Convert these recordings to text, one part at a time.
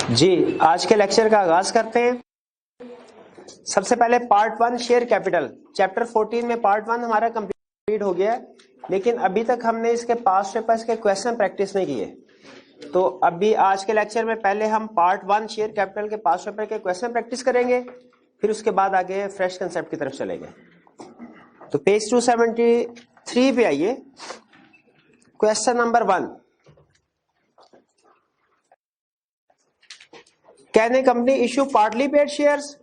जी, आज के लेक्चर का आगाज करते हैं। सबसे पहले पार्ट 1 शेयर कैपिटल, चैप्टर 14 में पार्ट 1 हमारा कंप्लीट हो गया है, लेकिन अभी तक हमने इसके पास्ट पेपर्स के क्वेश्चन प्रैक्टिस नहीं किए। तो अभी आज के लेक्चर में पहले हम पार्ट 1 शेयर कैपिटल के पास्ट पेपर के क्वेश्चन प्रैक्टिस करेंगे, फिर उसके बाद आगे फ्रेश कंसेप्ट की तरफ चलेंगे। तो पेज 273 पे आइए। Question number 1, can a company issue partly paid shares?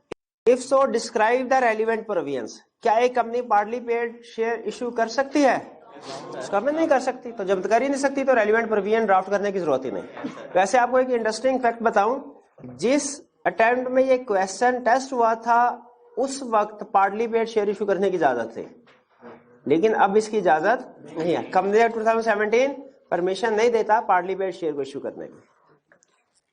If so describe the relevant provisions. क्या एक company partly paid share issue कर सकती है? इसका में नहीं कर सकती, तो जब कर ही नहीं सकती तो रेलिवेंट प्रोविजन ड्राफ्ट करने की जरूरत ही नहीं। वैसे आपको एक इंटरेस्टिंग फैक्ट बताऊं, जिस अटेम्प्ट में ये क्वेश्चन टेस्ट हुआ था उस वक्त पार्टली पेड शेयर इशू करने की इजाजत थी, लेकिन अब इसकी इजाजत नहीं है। कंपनी एक्ट 2017 परमिशन नहीं देता पार्टली पेड शेयर को इशू करने की।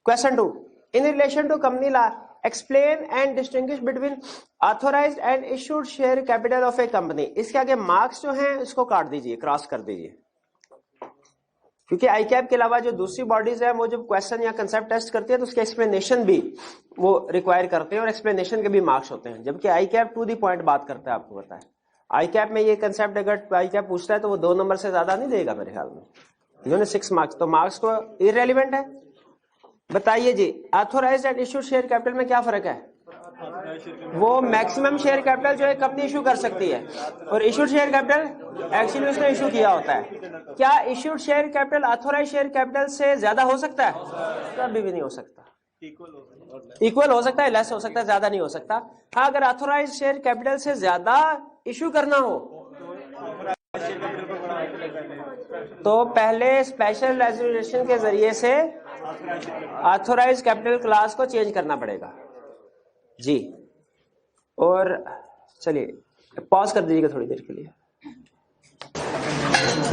Question 2, in relation to company law, explain and distinguish between authorized and issued share capital of a company। इसके आगे मार्क्स जो हैं इसको काट दीजिए, क्रॉस कर दीजिए, क्योंकि आई कैप के अलावा जो दूसरी बॉडीज है वो जब क्वेश्चन या कंसेप्ट टेस्ट करती है तो उसके एक्सप्लेनेशन भी वो रिक्वायर करते हैं और एक्सप्लेनेशन के भी मार्क्स होते हैं, जबकि आई कैप टू दी पॉइंट बात करता है। आपको पता है आई कैप में ये कंसेप्ट अगर आई कैप पूछता है तो वो 2 नंबर से ज्यादा नहीं देगा मेरे ख्याल में, इन्होंने 6 मार्क्स, तो मार्क्स को इररेलेवेंट है। बताइए जी, authorised and issued share capital में क्या फर्क है? वो मैक्सिमम शेयर कैपिटल जो है कंपनी इशू कर सकती है, और इशूड शेयर कैपिटल एक्चुअली उसने इशू किया होता है। क्या issued share capital authorised share capital से ज्यादा हो सकता है? कभी भी नहीं हो सकता। इक्वल हो सकता है, लेस हो सकता है, ज्यादा नहीं हो सकता। हाँ, अगर ऑथोराइज्ड शेयर कैपिटल से ज्यादा इशू करना हो तो पहले स्पेशल रेजोल्यूशन के जरिए से ऑथोराइज्ड कैपिटल क्लास को चेंज करना पड़ेगा जी। और चलिए पॉज कर दीजिएगा थोड़ी देर के लिए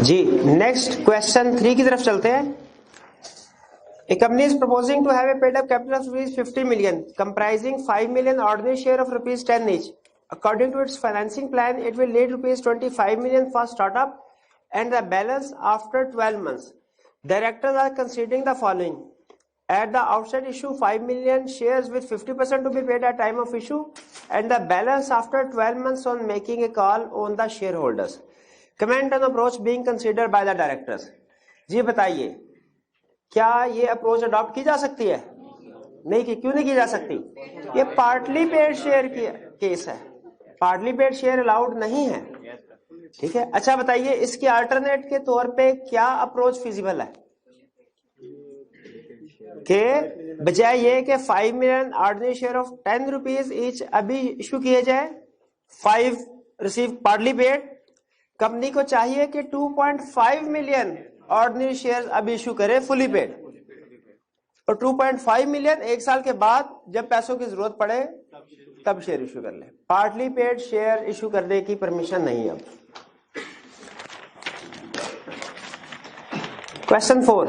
जी। नेक्स्ट क्वेश्चन 3 की तरफ चलते हैं। A company is proposing to have a paid up capital of ₹50 million, comprising 5 million ordinary share of ₹10 each. According to its financing plan, it will need ₹25 million for startup and the balance after 12 months. Directors are considering the following: at the outset, issue 5 million shares with 50% to be paid at time of issue, and the balance after 12 months on making a call on the shareholders. Comment on approach being considered by the directors. जी बताइए, क्या ये approach adopt की जा सकती है? नहीं की, क्यों नहीं की जा सकती? ये पार्टली पेड शेयर की केस है, पार्टली पेड शेयर अलाउड नहीं है, ठीक है। अच्छा बताइए, इसके अल्टरनेट के तौर पे क्या अप्रोच फिजिबल है कि बजाय ये कि 5 million ordinary share of ₹10 each अभी इशू किए जाए, 5 रिसीव पार्टली पेड, कंपनी को चाहिए कि 2.5 मिलियन ऑर्डिनरी शेयर अभी इशू करे फुली पेड, और 2.5 मिलियन 1 साल के बाद जब पैसों की जरूरत पड़े तब शेयर इशू कर ले। पार्टली पेड शेयर इशू करने की परमिशन नहीं है। Question 4,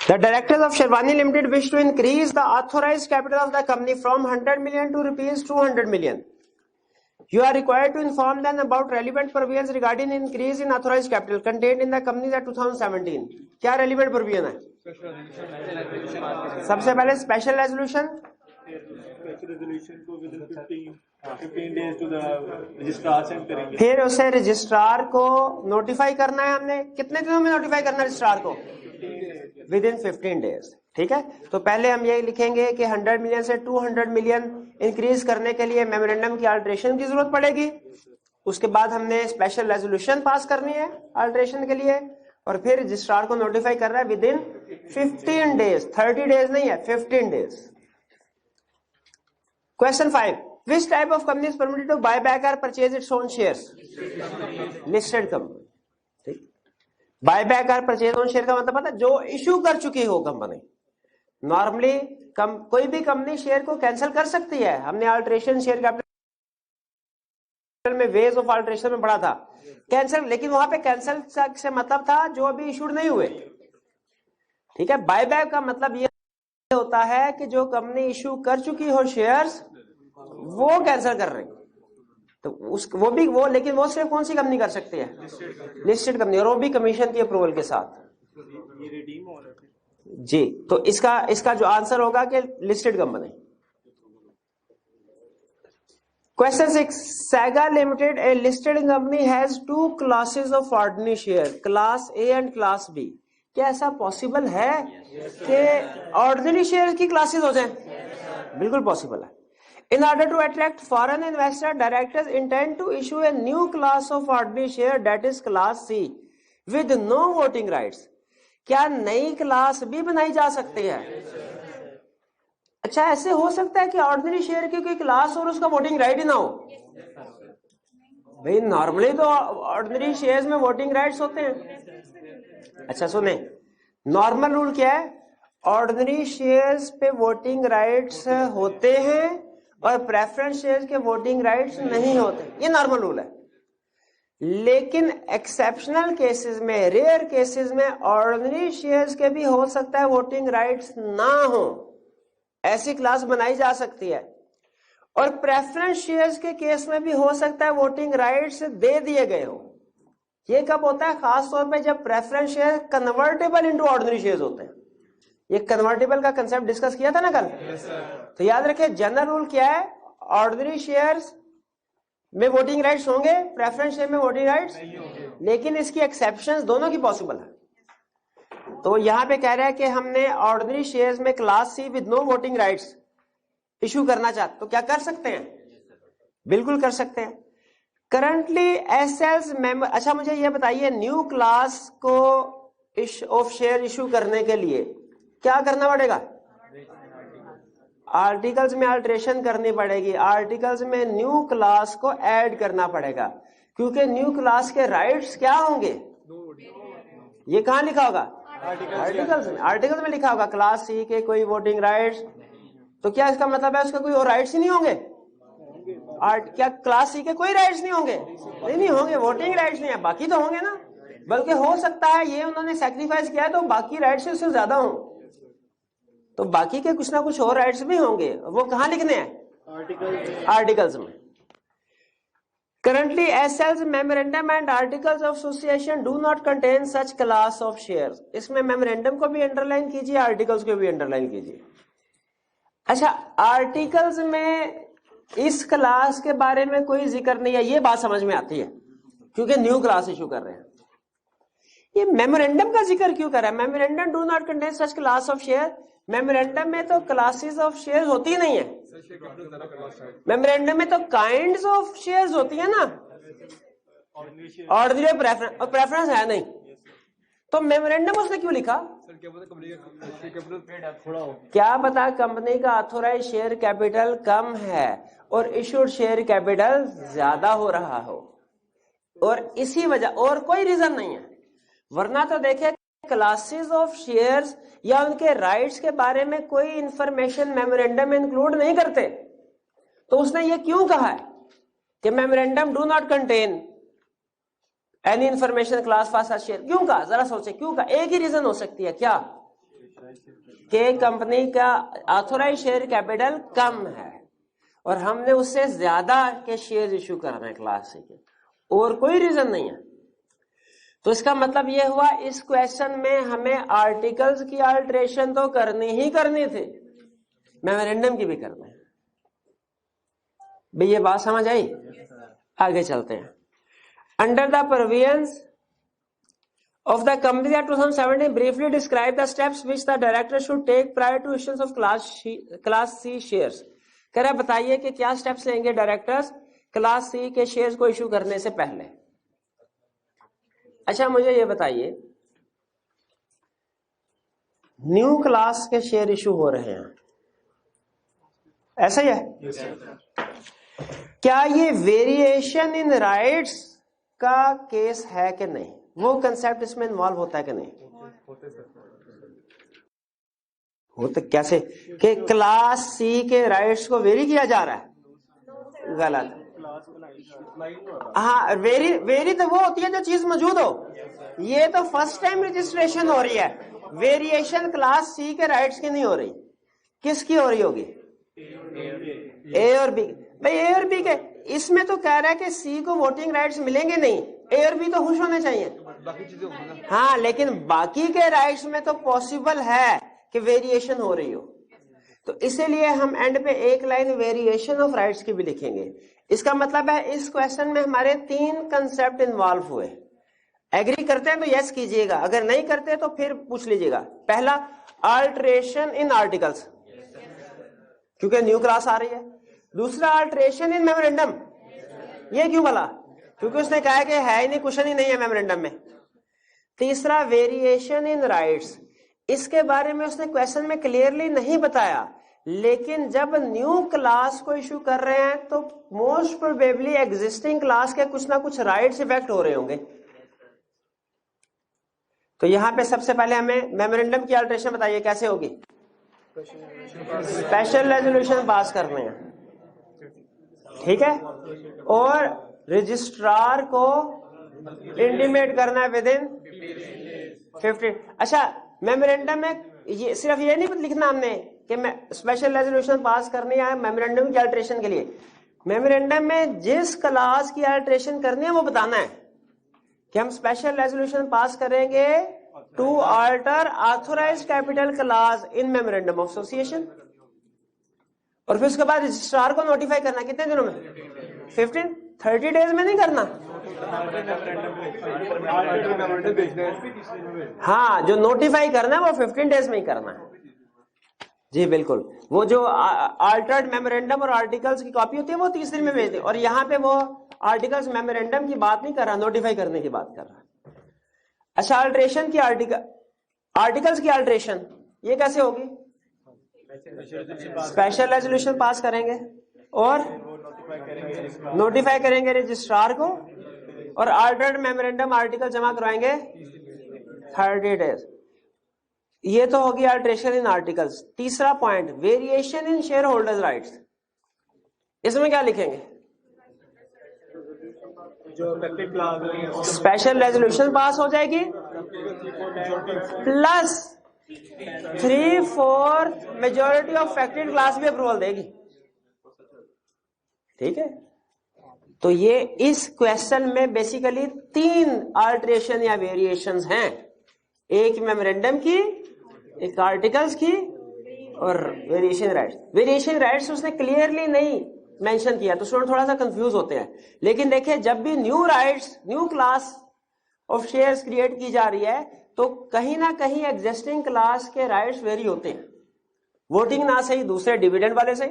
the directors of Sherwani Limited wish to increase the authorized capital of the company from 100 million to ₹200 million. You are required to inform them about relevant provisions regarding increase in authorized capital contained in the Companies Act 2017. क्या relevant provision है? सबसे पहले special resolution को within 15 days to the registrar send करेंगे, फिर उसे registrar को notify करना है। हमने कितने दिनों में नोटिफाई करना है रजिस्ट्रार को? विद इन 15 डेज, ठीक है। तो पहले हम ये लिखेंगे कि 100 मिलियन से 200 मिलियन इंक्रीज करने के लिए मेमोरेंडम की अल्ट्रेशन की जरूरत पड़ेगी। उसके बाद हमने स्पेशल रेजोल्यूशन पास करनी है अल्ट्रेशन के लिए, और फिर रजिस्ट्रार को नोटिफाई कर रहा है विद इन 15 डेज, 30 डेज नहीं है, 15 days. Question 5, which type of company is permitted to buy back or purchase its own shares? Listed company. Buy back और परचेज ऑन शेयर का मतलब पता है? जो इशू कर चुकी हो कंपनी। नॉर्मली कोई भी कंपनी शेयर को कैंसिल कर सकती है। हमने अल्ट्रेशन शेयर कैपिटल में वेज ऑफ अल्ट्रेशन में पढ़ा था कैंसिल, लेकिन वहां पे कैंसिल से मतलब था जो अभी इशूड नहीं हुए, ठीक है। बाय बैक का मतलब ये होता है कि जो कंपनी इशू कर चुकी हो शेयर्स वो कैंसिल कर रही, तो वो भी लेकिन वो सिर्फ कौन सी कंपनी कर सकती है? लिस्टेड कंपनी, और वो भी कमीशन की अप्रूवल के साथ। ये रिडीम हो रहा है फिर। जी, तो इसका जो आंसर होगा कि listed company. Question 6, Sega limited a listed company has 2 classes of ordinary share, class A and class B. क्या ऐसा पॉसिबल है कि ऑर्डिनरी शेयर की क्लासेस हो जाएं? बिल्कुल पॉसिबल है। In order to attract foreign investor, directors intend to issue a new class of ordinary share, that is class C, with no voting rights. क्या नई क्लास भी बनाई जा सकती है? अच्छा, ऐसे हो सकता है कि ऑर्डिनरी शेयर की कोई क्लास और उसका वोटिंग राइट ही ना हो? भाई नॉर्मली तो ऑर्डिनरी शेयर्स में वोटिंग राइट्स होते हैं। अच्छा सुने, नॉर्मल रूल क्या है? ऑर्डिनरी शेयर्स पे वोटिंग राइट्स होते हैं और प्रेफरेंस शेयर्स के वोटिंग राइट्स नहीं होते, ये नॉर्मल रूल है। लेकिन एक्सेप्शनल केसेस में, रेयर केसेस में ऑर्डिनरी शेयर्स के भी हो सकता है वोटिंग राइट्स ना हो, ऐसी क्लास बनाई जा सकती है। और प्रेफरेंस शेयर्स के केस में भी हो सकता है वोटिंग राइट्स दे दिए गए हो। ये कब होता है? खास तौर पे जब preference share convertible into ordinary shares होते हैं। ये कन्वर्टेबल का कंसेप्ट डिस्कस किया था ना कल। तो याद रखिए, जनरल रूल क्या है? ऑर्डिनरी शेयर्स में वोटिंग राइट्स होंगे, प्रेफरेंस शेयर में वोटिंग राइट्स, लेकिन इसकी एक्सेप्शंस दोनों की पॉसिबल है। तो यहां पे कह रहा है कि हमने ऑर्डिनरी शेयर्स में class C with no voting rights issue करना चाहते, तो क्या कर सकते हैं? बिल्कुल कर सकते हैं। करंटली एसएल्स मेंबर, अच्छा मुझे ये बताइए, न्यू क्लास को ऑफ शेयर इशू करने के लिए क्या करना पड़ेगा? आर्टिकल्स में अल्टरेशन करनी पड़ेगी, आर्टिकल्स में न्यू क्लास को ऐड करना पड़ेगा, क्योंकि न्यू क्लास के राइट्स क्या होंगे? ये कहां लिखा होगा? आर्टिकल्स में लिखा होगा क्लास सी के कोई वोटिंग राइट्स। तो क्या इसका मतलब है उसका कोई और राइट्स ही नहीं होंगे? क्या क्लास सी के कोई राइट्स नहीं होंगे? नहीं होंगे, वोटिंग राइट्स नहीं है, बाकी तो होंगे ना। बल्कि हो सकता है ये उन्होंने सैक्रिफाइस किया है तो बाकी राइट्स से उससे ज्यादा हो, तो बाकी के कुछ ना कुछ और राइट्स भी होंगे। वो कहां लिखने हैं? आर्टिकल्स में। Currently, SL's memorandum and articles of association do not contain such class of shares. इसमें मेमोरेंडम को भी अंडरलाइन कीजिए, आर्टिकल्स को भी अंडरलाइन कीजिए। अच्छा, आर्टिकल्स में इस क्लास के बारे में कोई जिक्र नहीं है, ये बात समझ में आती है क्योंकि न्यू क्लास इशू कर रहे हैं। ये मेमोरेंडम का जिक्र क्यों कर रहा है? Memorandum do not contain such class of share. Memorandum में तो क्लासेस ऑफ शेयर्स होती नहीं है, मेमोरेंडम में तो काइंड्स ऑफ शेयर्स होती है ना, ऑर्डिनरी प्रेफरेंस, और प्रेफरेंस है नहीं। तो मेमोरेंडम उसने क्यों लिखा? क्या पता कंपनी का ऑथोराइज शेयर कैपिटल कम है और इशूड शेयर कैपिटल ज्यादा हो रहा हो, और इसी वजह, और कोई रीजन नहीं है। वरना तो देखे क्लासेस ऑफ शेयर्स या उनके राइट्स के बारे में कोई इंफॉर्मेशन मेमोरेंडम में इंक्लूड नहीं करते। तो उसने ये क्यों कहा है कि memorandum do not contain any information class for such share? क्यों कहा? जरा सोचे क्यों कहा। एक ही रीजन हो सकती है, क्या? कि कंपनी का ऑथोराइज शेयर कैपिटल कम है और हमने उससे ज्यादा के शेयर इशू करना है क्लास सी के, और कोई रीजन नहीं है। तो इसका मतलब यह हुआ इस क्वेश्चन में हमें आर्टिकल्स की अल्टरेशन तो करनी ही करनी थी, मेमोरेंडम की भी करना है। भाई ये बात समझ आई? आगे चलते हैं। Under the provisions of the Companies Act 2017 briefly describe the steps which the director should take prior to issuance of class C shares. कह रहा बताइए कि क्या स्टेप्स लेंगे डायरेक्टर्स क्लास सी के शेयर्स को इशू करने से पहले। अच्छा मुझे ये बताइए, न्यू क्लास के शेयर इशू हो रहे हैं, ऐसा ही है? क्या ये वेरिएशन इन राइट्स का केस है कि नहीं? वो कंसेप्ट इसमें इन्वॉल्व होता है कि नहीं? होता कैसे कि क्लास सी के राइट्स को वेरी किया जा रहा है? गलत। हाँ, वेरी तो वो होती है जो चीज मौजूद हो। ये तो फर्स्ट टाइम रजिस्ट्रेशन हो रही है, वेरिएशन क्लास सी के राइट्स की नहीं हो रही। किसकी हो रही होगी? ए और बी। भाई ए और बी के, इसमें तो कह रहा है कि सी को वोटिंग राइट्स मिलेंगे नहीं, ए और बी तो खुश होने चाहिए, बाकी चीजें होंगी ना। हाँ, लेकिन बाकी के राइट्स में तो पॉसिबल है कि वेरिएशन हो रही हो, तो इसीलिए हम एंड पे एक लाइन वेरिएशन ऑफ राइट्स की भी लिखेंगे। इसका मतलब है इस क्वेश्चन में हमारे 3 कंसेप्ट इन्वॉल्व हुए। एग्री करते हैं तो यस कीजिएगा, अगर नहीं करते तो फिर पूछ लीजिएगा। पहला, अल्टरेशन इन आर्टिकल्स, क्योंकि न्यू क्लास आ रही है। दूसरा, अल्टरेशन इन मेमोरेंडम, ये क्यों बोला? क्योंकि उसने कहा कि है ही नहीं, क्वेश्चन ही नहीं है मेमोरेंडम में। तीसरा, वेरिएशन इन राइट्स, इसके बारे में उसने क्वेश्चन में क्लियरली नहीं बताया, लेकिन जब न्यू क्लास को इशू कर रहे हैं तो मोस्ट प्रोबेबली एग्जिस्टिंग क्लास के कुछ ना कुछ राइट्स इफेक्ट हो रहे होंगे। तो यहां पे सबसे पहले हमें मेमोरेंडम की अल्टरेशन बताइए कैसे होगी। स्पेशल रेजोल्यूशन पास करने हैं, ठीक है, और रजिस्ट्रार को इंटीमेट करना है विद इन 15। अच्छा, मेमोरेंडम में ये सिर्फ ये नहीं लिखना हमने कि मैं स्पेशल रेजोल्यूशन पास करनी है मेमोरेंडम की अल्टरेशन के लिए। मेमोरेंडम में जिस क्लास की अल्टरेशन करनी है वो बताना है कि हम स्पेशल रेजोल्यूशन पास करेंगे to alter authorised capital class in memorandum of association, और फिर उसके बाद रजिस्ट्रार को नोटिफाई करना कितने दिनों में? 15, 30 डेज में नहीं करना। हाँ, जो नोटिफाई करना है वो 15 डेज में ही करना है। जी बिल्कुल, वो जो अल्टर्ड मेमोरेंडम और आर्टिकल्स की कॉपी होती है वो 30 दिन में भेज दे, और यहाँ पे वो आर्टिकल्स मेमोरेंडम की बात नहीं कर रहा, नोटिफाई करने की बात कर रहा है। अच्छा, अल्टरेशन की आर्टिकल्स की अल्टरेशन ये कैसे होगी? स्पेशल रेजोल्यूशन पास करेंगे और नोटिफाई करेंगे रजिस्ट्रार को, और अल्टर्ड मेमोरेंडम आर्टिकल जमा करवाएंगे 30 डेज। ये तो होगी अल्टरेशन इन आर्टिकल्स। तीसरा point, variation in share holders rights, इसमें क्या लिखेंगे? स्पेशल रेजोल्यूशन पास हो जाएगी plus 3/4 majority of affected class भी अप्रूवल देगी, ठीक है। तो ये इस क्वेश्चन में बेसिकली 3 अल्टरेशन या वेरिएशंस हैं, एक मेमोरेंडम की, एक आर्टिकल्स की, और वेरिएशन राइट्स। वेरिएशन राइट्स उसने क्लियरली नहीं मेंशन किया तो स्टूडेंट थोड़ा सा कंफ्यूज होते हैं, लेकिन देखिए जब भी new rights, new class of shares create की जा रही है तो कहीं ना कहीं एग्जिस्टिंग क्लास के राइट्स वेरी होते हैं, वोटिंग ना सही, दूसरे डिविडेंड वाले सही।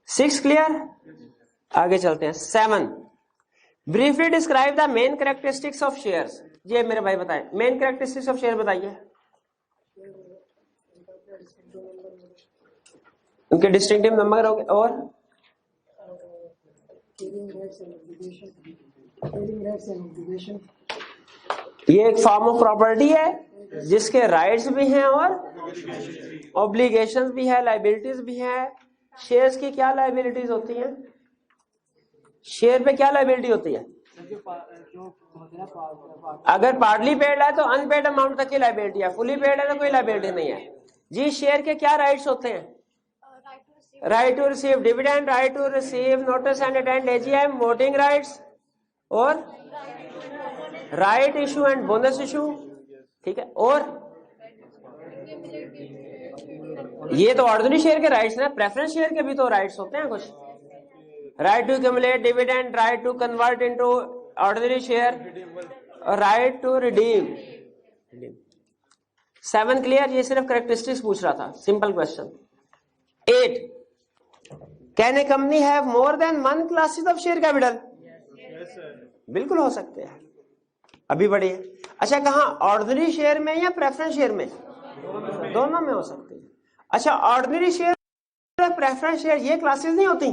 6 क्लियर? आगे चलते हैं। 7, briefly describe the main characteristics of shares. ये मेरे भाई बताएं, मेन कैरेक्टरिस्टिक्स ऑफ शेयर बताइए। उनके डिस्टिंक्टिव नंबर हो गए, और ये एक फॉर्म ऑफ प्रॉपर्टी है जिसके राइट्स भी हैं और ऑब्लिगेशंस भी है, लायबिलिटीज भी है। शेयर्स की क्या लायबिलिटीज होती हैं? शेयर पे क्या लायबिलिटी होती है? अगर पार्टली पेड है तो अनपेड अमाउंट तक की लायबिलिटी है, फुली पेड है तो कोई लायबिलिटी नहीं है। जी, शेयर के क्या राइट्स होते हैं? Right to receive dividend, right to receive notice and attend AGM, voting rights, और right issue and bonus issue, ठीक है। और ये तो ऑर्डिनरी शेयर के राइट्स ना, प्रेफरेंस शेयर के भी तो राइट्स होते हैं कुछ। Right to accumulate dividend, right to convert into ordinary share, right to redeem. 7 clear? ये सिर्फ कैरेक्टरिस्टिक्स पूछ रहा था, simple question. 8, can a company have more than 1 classes of share capital? बिल्कुल हो सकते हैं, अभी बढ़िए। अच्छा, कहाँ? ऑर्डिनरी शेयर में या प्रेफरेंस शेयर में? दोनों में हो सकते हैं। अच्छा, ऑर्डिनरी शेयर और प्रेफरेंस शेयर ये क्लासेस नहीं होती,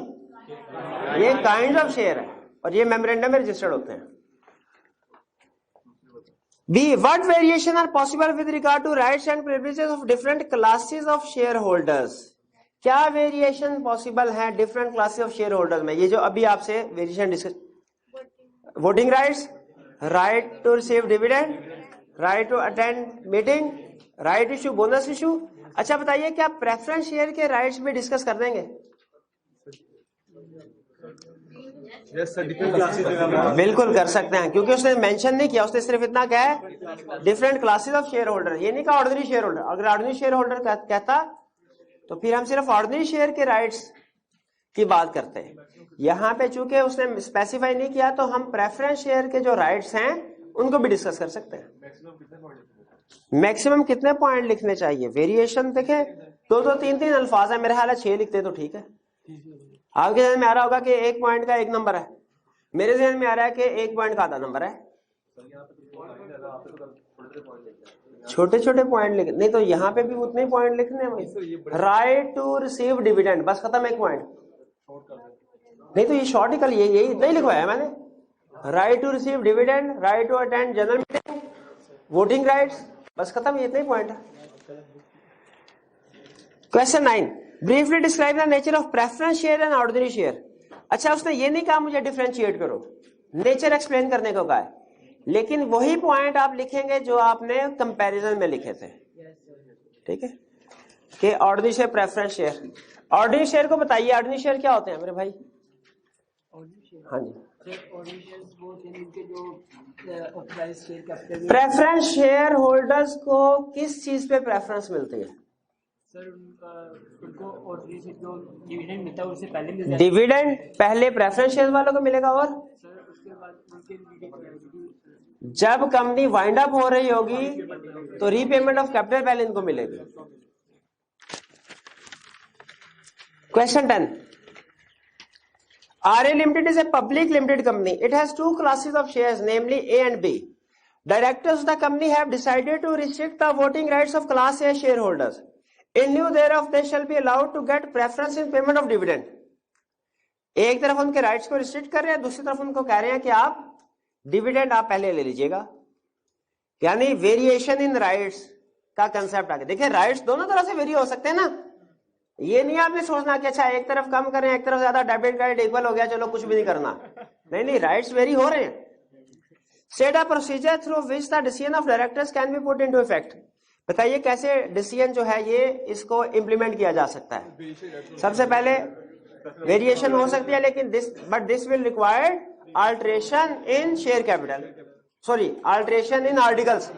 ये काइंड ऑफ शेयर है, और ये मेमोरेंडम में रजिस्टर्ड होते हैं। B, what variation are possible with regard to rights and privileges of different classes of share holders? क्या वेरिएशन पॉसिबल है different classes of share holders में? ये जो अभी आपसे variation discuss, voting rights, right to receive dividend, right to attend meeting, right issue, bonus issue. अच्छा बताइए, क्या प्रेफरेंस शेयर के राइट्स भी डिस्कस कर देंगे? बिल्कुल कर सकते हैं, क्योंकि उसने मेंशन नहीं किया, उसने सिर्फ इतना कहा है different classes of share holder, ये नहीं कहा ऑर्डिनरी शेयर होल्डर। अगर ऑर्डिनरी शेयर होल्डर कहता तो फिर हम सिर्फ ऑर्डिनरी शेयर के राइट्स की बात करते हैं। यहां पे चूंकि उसने स्पेसिफाई नहीं किया तो हम प्रेफरेंस शेयर के जो राइट्स हैं उनको भी डिस्कस कर सकते हैं। मैक्सिमम कितने पॉइंट लिखने चाहिए? वेरिएशन देखें, 2-3 अल्फाज है, मेरे ख्याल है 6 लिखते तो ठीक है। आपके ध्यान में आ रहा होगा कि 1 पॉइंट का 1 नंबर है, मेरे ध्यान में आ रहा है कि 1 पॉइंट का आधा नंबर है। छोटे छोटे पॉइंट लिख, नहीं तो यहाँ पे भी उतने पॉइंट लिखने हैं। राइट टू रिसीव डिविडेंड, बस खत्म 1 पॉइंट। नहीं तो ये शॉर्ट ही कर, यही इतना ही लिखवाया है मैंने। Right to receive dividend, right to attend general meeting, voting rights, बस खत्म, ये इतना ही पॉइंट है। Question 9, briefly describe the nature of preference share and ordinary share. अच्छा, उसने ये नहीं कहा मुझे डिफरेंशिएट करो, नेचर एक्सप्लेन करने को कहा है, लेकिन वही पॉइंट आप लिखेंगे जो आपने कंपैरिजन में लिखे थे, ठीक है, कि ordinary share preference share. Ordinary share को बताइए, ऑर्डिनरी शेयर क्या होते हैं मेरे भाई? हाँ जी, प्रेफरेंस शेयर होल्डर्स को किस चीज पे प्रेफरेंस मिलती है? सर उनको ऑर्डिनरी से जो डिविडेंड मिलता है उससे पहले मिलता है। डिविडेंड पहले प्रेफरेंस शेयर वालों को मिलेगा, और सर उसके बाद उनके जब कंपनी वाइंड अप हो रही होगी तो रीपेमेंट ऑफ कैपिटल पहले इनको मिलेगी। Question 10, RA Limited is a public limited company. It has 2 classes of shares, namely A and B. Directors of the company have decided to restrict the voting rights of Class A shareholders. In lieu thereof, they shall be allowed to get preference in payment of dividend. एक तरफ उनके rights को restrict कर रहे हैं, दूसरी तरफ उनको कह रहे हैं कि आप डिविडेंड आप पहले ले लीजिएगा, यानी वेरिएशन इन राइट्स का कंसेप्ट आ गया। देखिए, राइट्स दोनों तरह से वेरी हो सकते हैं ना, ये नहीं आपने सोचना कि अच्छा एक तरफ कम करें एक तरफ ज्यादा, डेबिट क्रेडिट इक्वल हो गया चलो कुछ भी नहीं करना। नहीं, राइट्स वेरी हो रहे हैं। Set a procedure through which the decision of directors can be put into effect. बताइए कैसे डिसीजन जो है ये इसको इंप्लीमेंट किया जा सकता है। सबसे पहले वेरिएशन हो सकती है, लेकिन this will required alteration in share capital, sorry alteration in articles,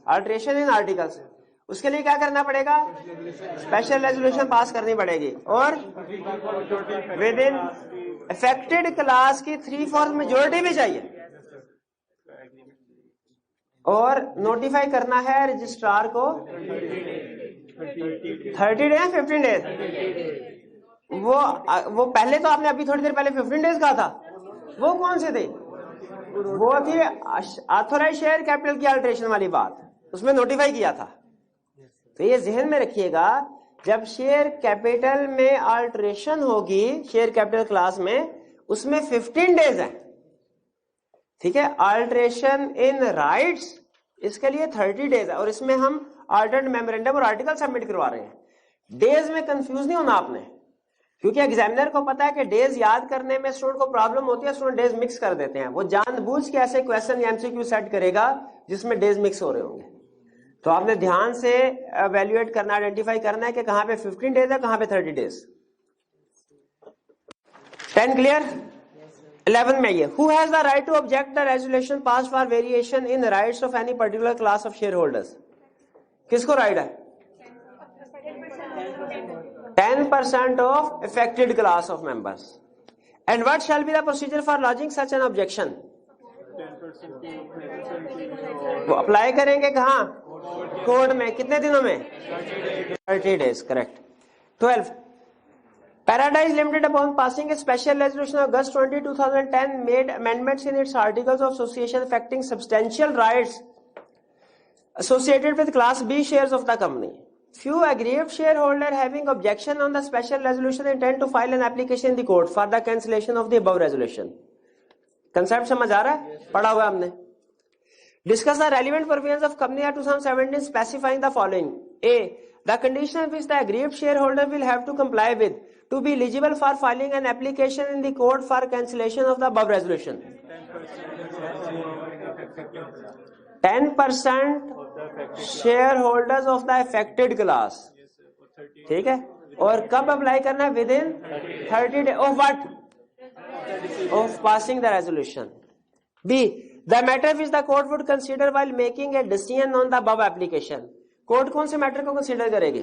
alteration in articles. उसके लिए क्या करना पड़ेगा? स्पेशल रेजोल्यूशन पास करनी पड़ेगी, और विद इन अफेक्टेड क्लास की 3/4 मेजोरिटी भी चाहिए, और नोटिफाई करना है रजिस्ट्रार को 30 डेज 15 डेज। वो पहले तो आपने अभी थोड़ी देर पहले 15 डेज कहा था, वो कौन से थे? वो थी ऑथोराइज शेयर कैपिटल की अल्टरेशन वाली बात, उसमें नोटिफाई किया था। तो ये जहन में रखिएगा, जब शेयर कैपिटल में अल्टरेशन होगी शेयर कैपिटल क्लास में, उसमें 15 डेज है, ठीक है। अल्टरेशन इन राइट्स इसके लिए 30 डेज है, और इसमें हम अल्टर्ड मेमोरेंडम और आर्टिकल सबमिट करवा रहे हैं। डेज में कंफ्यूज नहीं होना आपने, क्योंकि एग्जामिनर को पता है कि डेज याद करने में स्टूडेंट को प्रॉब्लम होती है, स्टूडेंट डेज मिक्स कर देते हैं। वो जानबूझ के ऐसे क्वेश्चन या एमसीक्यू सेट करेगा जिसमें डेज मिक्स हो रहे होंगे। तो आपने ध्यान से एवेल्युएट करना, आइडेंटिफाई करना है कि कहां पे 15 डेज है, कहां पे 30 डेज। 10 क्लियर? 11 में ये, who has the right to object the resolution pass for variation in rights of any particular class of share holders. किसको राइट है? 10% of affected class of members. And what shall be the procedure for lodging such an objection? वो apply करेंगे कहां? Court में। कितने दिनों में? 30 days, correct. 12, Paradise Limited upon passing a special resolution of August 20, 2010 made amendments in its articles of association affecting substantial rights associated with Class B shares of the company. Few aggrieved shareholders having objection on the special resolution intend to file an application in the court for the cancellation of the above resolution. Concept समझ आ रहा है? पढ़ा हुआ हमने। Discuss the relevant provisions of Company Act 2017 specifying the following. A. The condition which the aggrieved shareholder will have to comply with to be eligible for filing an application in the court for cancellation of the above resolution. 10% shareholders of the affected class, ठीक है। और कब apply करना है? With in 30 days of what? of passing the resolution. B. The matter which the court would consider while making a decision on the above application. Court कौन से matter को consider करेगी?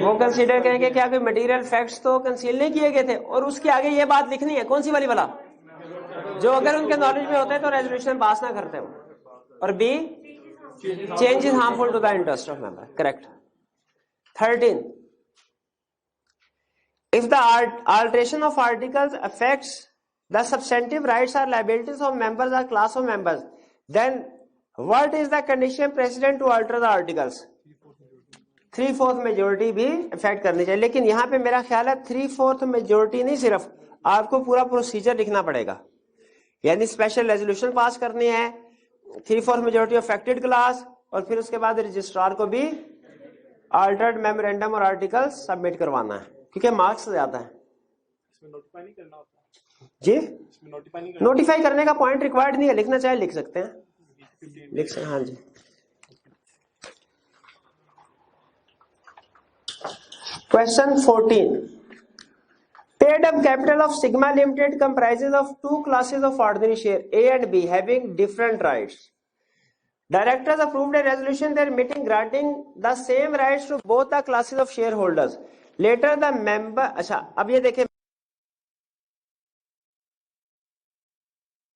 वो कंसीडर करेंगे क्या कोई मटेरियल फैक्ट्स तो conceal नहीं किए गए थे, और उसके आगे ये बात लिखनी है, कौन सी वाली वाला, जो अगर उनके नॉलेज में होता है तो रेजोल्यूशन पास ना करते हो. और B, change is harmful to the interest of member. Correct. 13. If the alteration of articles affects the substantive rights or liabilities of members or class of members, then what is the condition precedent to alter the articles? 3/4 majority भी effect करनी चाहिए. लेकिन यहाँ पे मेरा ख्याल है 3/4 majority नहीं, सिर्फ आपको पूरा प्रोसीजर लिखना पड़ेगा. यानी स्पेशल रेजोल्यूशन पास करनी है, 3/4 मेजोरिटी अफेक्टेड क्लास, और फिर उसके बाद रजिस्ट्रार को भी अल्टर्ड मेमोरेंडम और आर्टिकल सबमिट करवाना है, क्योंकि मार्क्स ज्यादा है. इसमें नोटिफाई नहीं करना होता जी. इसमें नोटिफाई नहीं करना. नोटिफाई करने का पॉइंट रिक्वायर्ड नहीं है, लिखना चाहे लिख सकते हैं, लिख सकते. हाँ जी. Question 14. Paid up capital of Sigma Limited comprises of two classes of ordinary share A and B having different rights. Directors approved a resolution their meeting granting the same rights to both the classes of shareholders. Later the member, अच्छा अब ये देखें,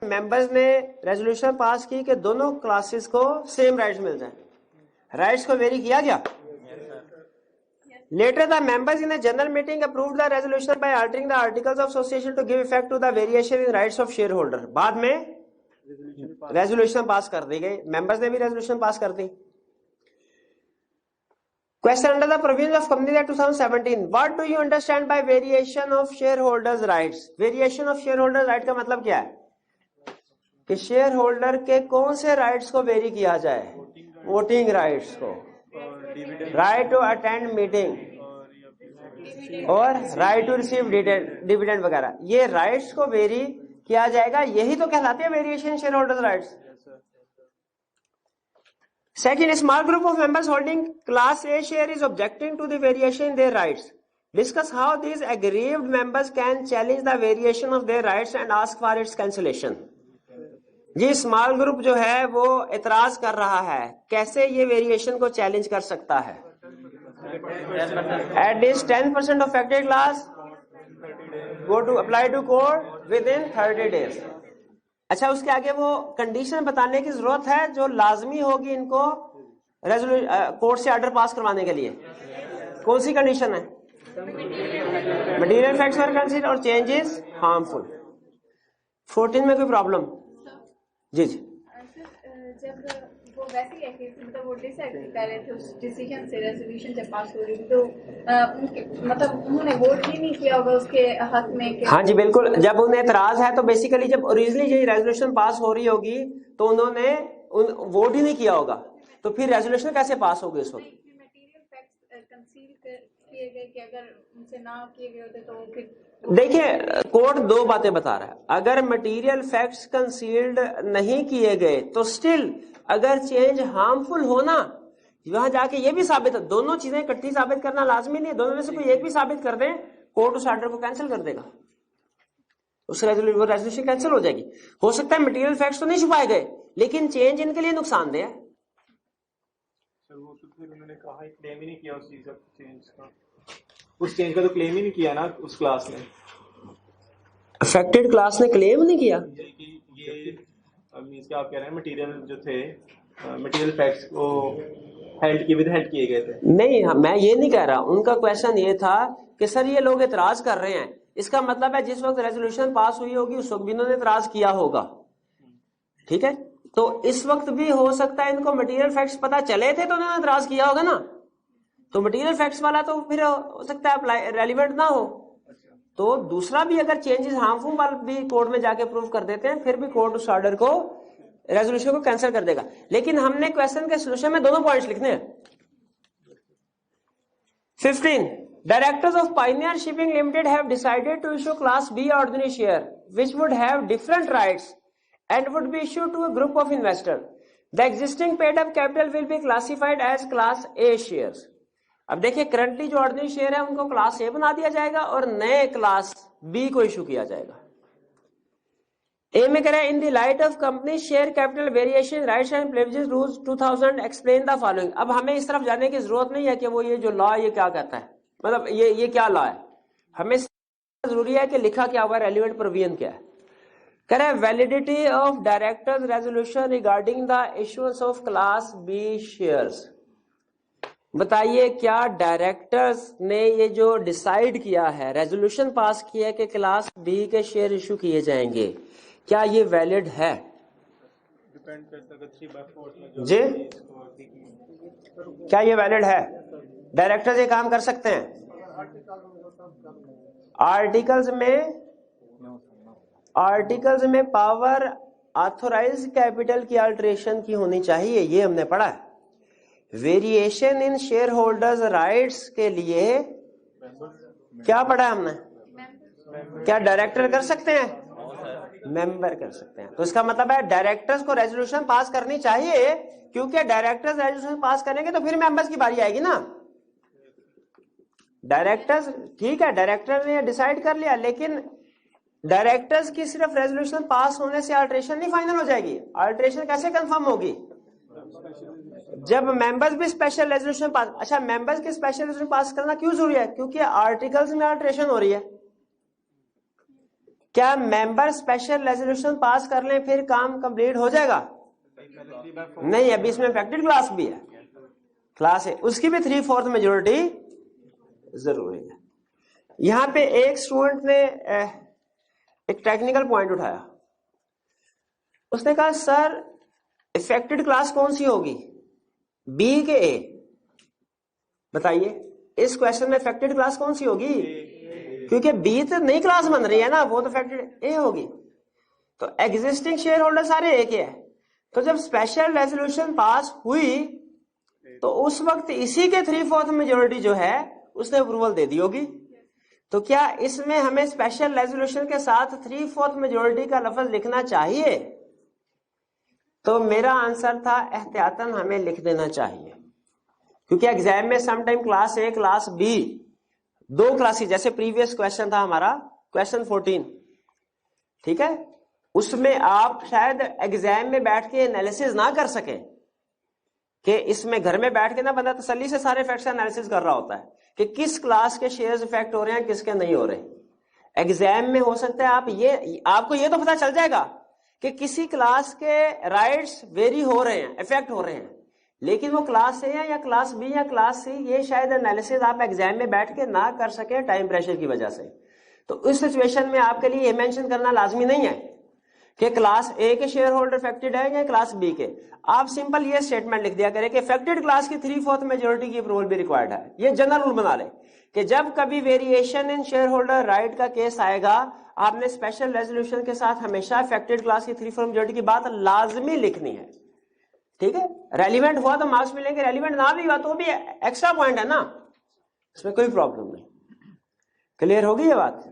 members ने resolution pass की कि दोनों classes को same rights मिल जाए. राइट्स को वेरी किया गया. Later the members in a general meeting approved the resolution by altering the articles of association to give effect to the variation in rights of shareholder. बाद में resolution pass कर दी गई, members ने भी resolution pass कर दी. Question under the provisions of Companies Act 2017. What do you understand by variation of shareholders' rights? Variation of shareholders' right का मतलब क्या है? कि शेयर होल्डर के कौन से राइट्स को वेरी किया जाए? वोटिंग राइट्स को, राइट टू अटेंड मीटिंग, और राइट टू रिसीव डिविडेंड वगैरह. ये राइट्स को वेरी किया जाएगा, यही तो कहलाते हैं variation share holders rights. Second, a small group of members holding class A share is objecting to the variation in their rights. Discuss how these aggrieved members can challenge the variation of their rights and ask for its cancellation. जी, small group जो है वो एतराज कर रहा है, कैसे ये वेरिएशन को चैलेंज कर सकता है? At least 10% of affected class go to apply to court within 30 days. अच्छा, उसके आगे वो कंडीशन बताने की जरूरत है जो लाजमी होगी इनको कोर्ट से ऑर्डर पास करवाने के लिए. कौन सी कंडीशन है? मटेरियल फैक्ट्स वर कंसीडर्ड और चेंज इज हार्मफुल. 14 में कोई प्रॉब्लम? जी जी. जब वो वैसे ही है, मतलब वो डिसएग्री कर रहे थे उस डिसीजन से, रेजोल्यूशन जब पास हो रही थी, तो उनके मतलब उन्होंने वोट ही नहीं किया होगा उसके हक में. हाँ जी बिल्कुल. जब उन्हें एतराज है तो बेसिकली जब ओरिजिनली ये रेजोल्यूशन पास हो रही होगी तो उन्होंने वोट ही नहीं किया होगा, तो फिर रेजोल्यूशन कैसे पास होगी उस वक्त? मटेरियल फैक्ट्स कंसील किए गए कि अगर उनसे ना किए गए होते तो फिर. देखिए, कोर्ट दो बातें बता रहा है. अगर मटेरियल फैक्ट्स कंसील्ड नहीं किए गए तो स्टिल अगर चेंज हार्मफुल होना, वहां जाके ये भी साबित, दोनों चीजें इकट्ठी साबित करना लाजमी नहीं है, दोनों में से कोई एक भी साबित कर दें, कोर्ट उस ऑर्डर को कैंसिल कर देगा, उस रेजोल्यूशन कैंसिल हो जाएगी. हो सकता है मटेरियल फैक्ट्स तो नहीं छुपाए गए, लेकिन चेंज इनके लिए नुकसानदेह है. वो तो फिर उन्होंने कहा क्लेम ही नहीं किया उस चीज का, चेंज का, उस चेंज का तो क्लेम ही नहीं किया ना उस क्लास ने. अफेक्टेड क्लास ने क्लेम नहीं किया. ये मींस क्या आप कह रहे हैं, मटेरियल जो थे, मटेरियल फैक्ट्स को हेल्ड किए गए थे? नहीं, मैं ये नहीं कह रहा. उनका क्वेश्चन ये था कि सर ये लोग एतराज कर रहे हैं, इसका मतलब है जिस वक्त रेजोल्यूशन पास हुई होगी उस वक्त भी इन्होंने एतराज किया होगा. ठीक है, तो इस वक्त भी हो सकता है इनको मटेरियल फैक्ट्स पता चले थे तो उन्होंने एतराज किया होगा ना. तो मटेरियल फैक्ट्स वाला तो फिर हो सकता है रेलिवेंट ना हो. तो दूसरा भी अगर चेंजेस हार्मफुल वाला भी कोर्ट में जाके प्रूव कर देते हैं, फिर भी कोर्ट उस ऑर्डर को, रेजोल्यूशन को कैंसिल कर देगा. लेकिन हमने क्वेश्चन के सोल्यूशन में दोनों पॉइंट्स लिखने हैं. 15. Directors of Pioneer Shipping Limited have decided to issue Class B ordinary share, which would have different rights and would be issued to a group of investors. The existing paid-up capital will be classified as Class A shares. अब देखिए currently जो ordinary share है उनको class ए बना दिया जाएगा और नए क्लास बी को इशू किया जाएगा। ए में कह रहा है in the light of company share capital variation rights and privileges rules 2000 explain the following. अब हमें इस तरफ जाने की जरूरत नहीं है कि वो ये जो लॉ ये क्या कहता है, मतलब ये क्या लॉ है, हमें जरूरी है कि लिखा क्या हुआ है, रेलिवेंट प्रोविजन क्या है। कह रहा है validity of directors resolution regarding the issuance of class B shares. बताइए क्या डायरेक्टर्स ने ये जो डिसाइड किया है, रेजोल्यूशन पास किया है कि क्लास बी के शेयर इशू किए जाएंगे, क्या ये वैलिड है? डिपेंड करता है 3/4 में जो जी क्या ये वैलिड है? डायरेक्टर्स ये काम कर सकते हैं? आर्टिकल्स में पावर ऑथोराइज कैपिटल की अल्टरेशन की होनी चाहिए, ये हमने पढ़ा है। Variation in share holders rights के लिए क्या पढ़ा है हमने? क्या डायरेक्टर कर सकते हैं? मेंबर कर सकते हैं। तो इसका मतलब है डायरेक्टर्स को रेजोल्यूशन पास करनी चाहिए, क्योंकि डायरेक्टर्स रेजोल्यूशन पास करेंगे तो फिर मेंबर्स की बारी आएगी ना। डायरेक्टर्स ठीक है, डायरेक्टर ने डिसाइड कर लिया, लेकिन डायरेक्टर्स की सिर्फ रेजोल्यूशन पास होने से अल्टरेशन नहीं फाइनल हो जाएगी। अल्टरेशन कैसे कंफर्म होगी? जब मेंबर्स भी स्पेशल रेजोल्यूशन पास। अच्छा, मेंबर्स के स्पेशल रेजोल्यूशन पास करना क्यों जरूरी है? क्योंकि आर्टिकल्स में अल्टरेशन हो रही है। क्या मेंबर स्पेशल रेजोल्यूशन पास कर लें फिर काम कंप्लीट हो जाएगा? नहीं, अभी इसमें इफेक्टेड क्लास भी है, क्लास है, उसकी भी 3/4 मेजोरिटी जरूरी है। यहां पे एक स्टूडेंट ने एक टेक्निकल पॉइंट उठाया। उसने कहा सर इफेक्टेड क्लास कौन सी होगी, बी के ए? बताइए इस क्वेश्चन में इफेक्टेड क्लास कौन सी होगी? क्योंकि बी तो नई क्लास बन रही है ना, वो तो इफेक्टेड ए होगी। तो एग्जिस्टिंग शेयर होल्डर सारे ए के है। तो जब स्पेशल रेजोल्यूशन पास हुई तो उस वक्त इसी के 3/4 मेजोरिटी जो है उसने अप्रूवल दे दी होगी। तो क्या इसमें हमें स्पेशल रेजोल्यूशन के साथ 3/4 मेजोरिटी का लफ्ज लिखना चाहिए? तो मेरा आंसर था एहतियातन हमें लिख देना चाहिए, क्योंकि एग्जाम में sometime class A class B दो क्लासेस, जैसे प्रीवियस क्वेश्चन था हमारा क्वेश्चन 14, ठीक है, उसमें आप शायद एग्जाम में बैठ के एनालिसिस ना कर सके, कि इसमें घर में बैठ के ना बंदा तसल्ली से सारे फैक्ट्स का एनालिसिस कर रहा होता है कि किस क्लास के शेयर्स इफेक्ट हो रहे हैं किसके नहीं हो रहे। एग्जाम में हो सकता है आपको ये तो पता चल जाएगा कि किसी क्लास के राइट्स वेरी हो रहे हैं, इफेक्ट हो रहे हैं, लेकिन वो क्लास ए है या क्लास बी या क्लास सी, ये शायद एनालिसिस आप एग्जाम में बैठ के ना कर सके टाइम प्रेशर की वजह से। तो इस सिचुएशन में आपके लिए ये मेंशन करना लाजमी नहीं है कि क्लास ए के शेयर होल्डर इफेक्टेड है या क्लास बी के। आप सिंपल ये स्टेटमेंट लिख दिया करें कि इफेक्टेड क्लास की 3/4 मेजोरिटी की अप्रूवल भी रिक्वायर्ड है। ये जनरल रूल बना ले कि जब कभी variation in share holder right का केस आएगा, आपने स्पेशल रेजोल्यूशन के साथ हमेशा इफेक्टेड क्लास की 3/4 मेजोरिटी की बात लाजमी लिखनी है। ठीक है, रेलिवेंट हुआ तो मार्क्स मिलेंगे, रेलिवेंट ना भी हुआ तो भी एक्स्ट्रा पॉइंट है ना, इसमें कोई प्रॉब्लम नहीं। क्लियर होगी ये बात?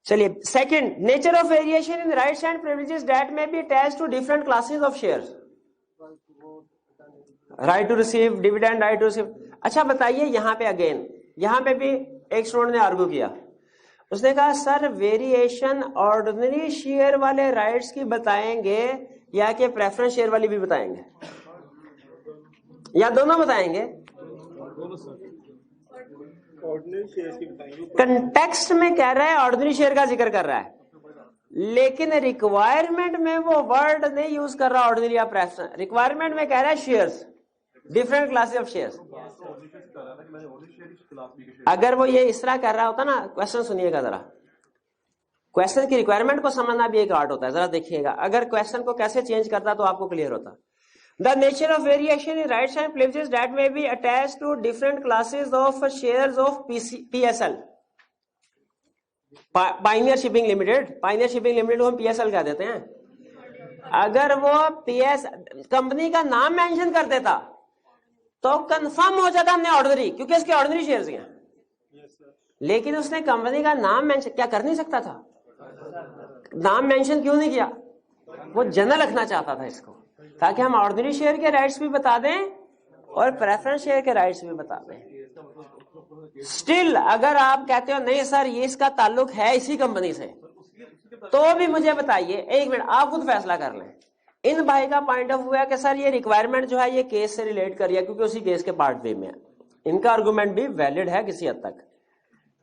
चलिए second, nature of variation in rights and privileges that may be attached to different classes of shares. Right to receive dividend, right to receive. अच्छा बताइए, यहां पे अगेन यहां पे भी एक स्टूडेंट ने आर्ग्यू किया, उसने कहा सर वेरिएशन ऑर्डिनरी शेयर वाले राइट्स की बताएंगे या कि प्रेफरेंस शेयर वाली भी बताएंगे, या दोनों बताएंगे? ऑर्डिनरी शेयर्स की बताएंगे। कंटेक्स्ट में कह रहा है ऑर्डिनरी शेयर का जिक्र कर रहा है, लेकिन रिक्वायरमेंट में वो वर्ड नहीं यूज कर रहा ऑर्डिनरी या प्रेफरेंस। रिक्वायरमेंट में कह रहा है shares, different classes of shares. अगर वो ये इस तरह कर रहा होता ना, क्वेश्चन सुनिएगा जरा, क्वेश्चन की रिक्वायरमेंट को समझना भी एक आर्ट होता है, जरा देखिएगा अगर क्वेश्चन को कैसे चेंज करता तो आपको क्लियर होता। The nature of variation in rights and privileges that may be attached to different classes of shares of PSL, Pioneer Shipping Limited. Pioneer Shipping Limited को हम पीएसएल कह देते हैं। अगर वो पीएस कंपनी का नाम मेंशन कर देता तो कंफर्म हो जाता हमने ऑर्डिनरी, क्योंकि इसके ऑर्डिनरी शेयर्स हैं। लेकिन उसने कंपनी का नाम मेंशन क्या कर नहीं सकता था, नाम मेंशन क्यों नहीं किया? वो जनरल रखना चाहता था इसको, ताकि हम ऑर्डिनरी शेयर के राइट्स भी बता दें और प्रेफरेंस शेयर के राइट्स भी बताते हैं। स्टिल अगर आप कहते हो नहीं सर ये इसका ताल्लुक है इसी कंपनी से, तो भी मुझे बताइए, एक मिनट आप खुद फैसला कर लें। इन भाई का पॉइंट ऑफ व्यू है कि सर ये रिक्वायरमेंट जो है ये केस से रिलेट करिए क्योंकि उसी केस के पार्ट वे में है। इनका आर्गुमेंट भी वैलिड है किसी हद तक।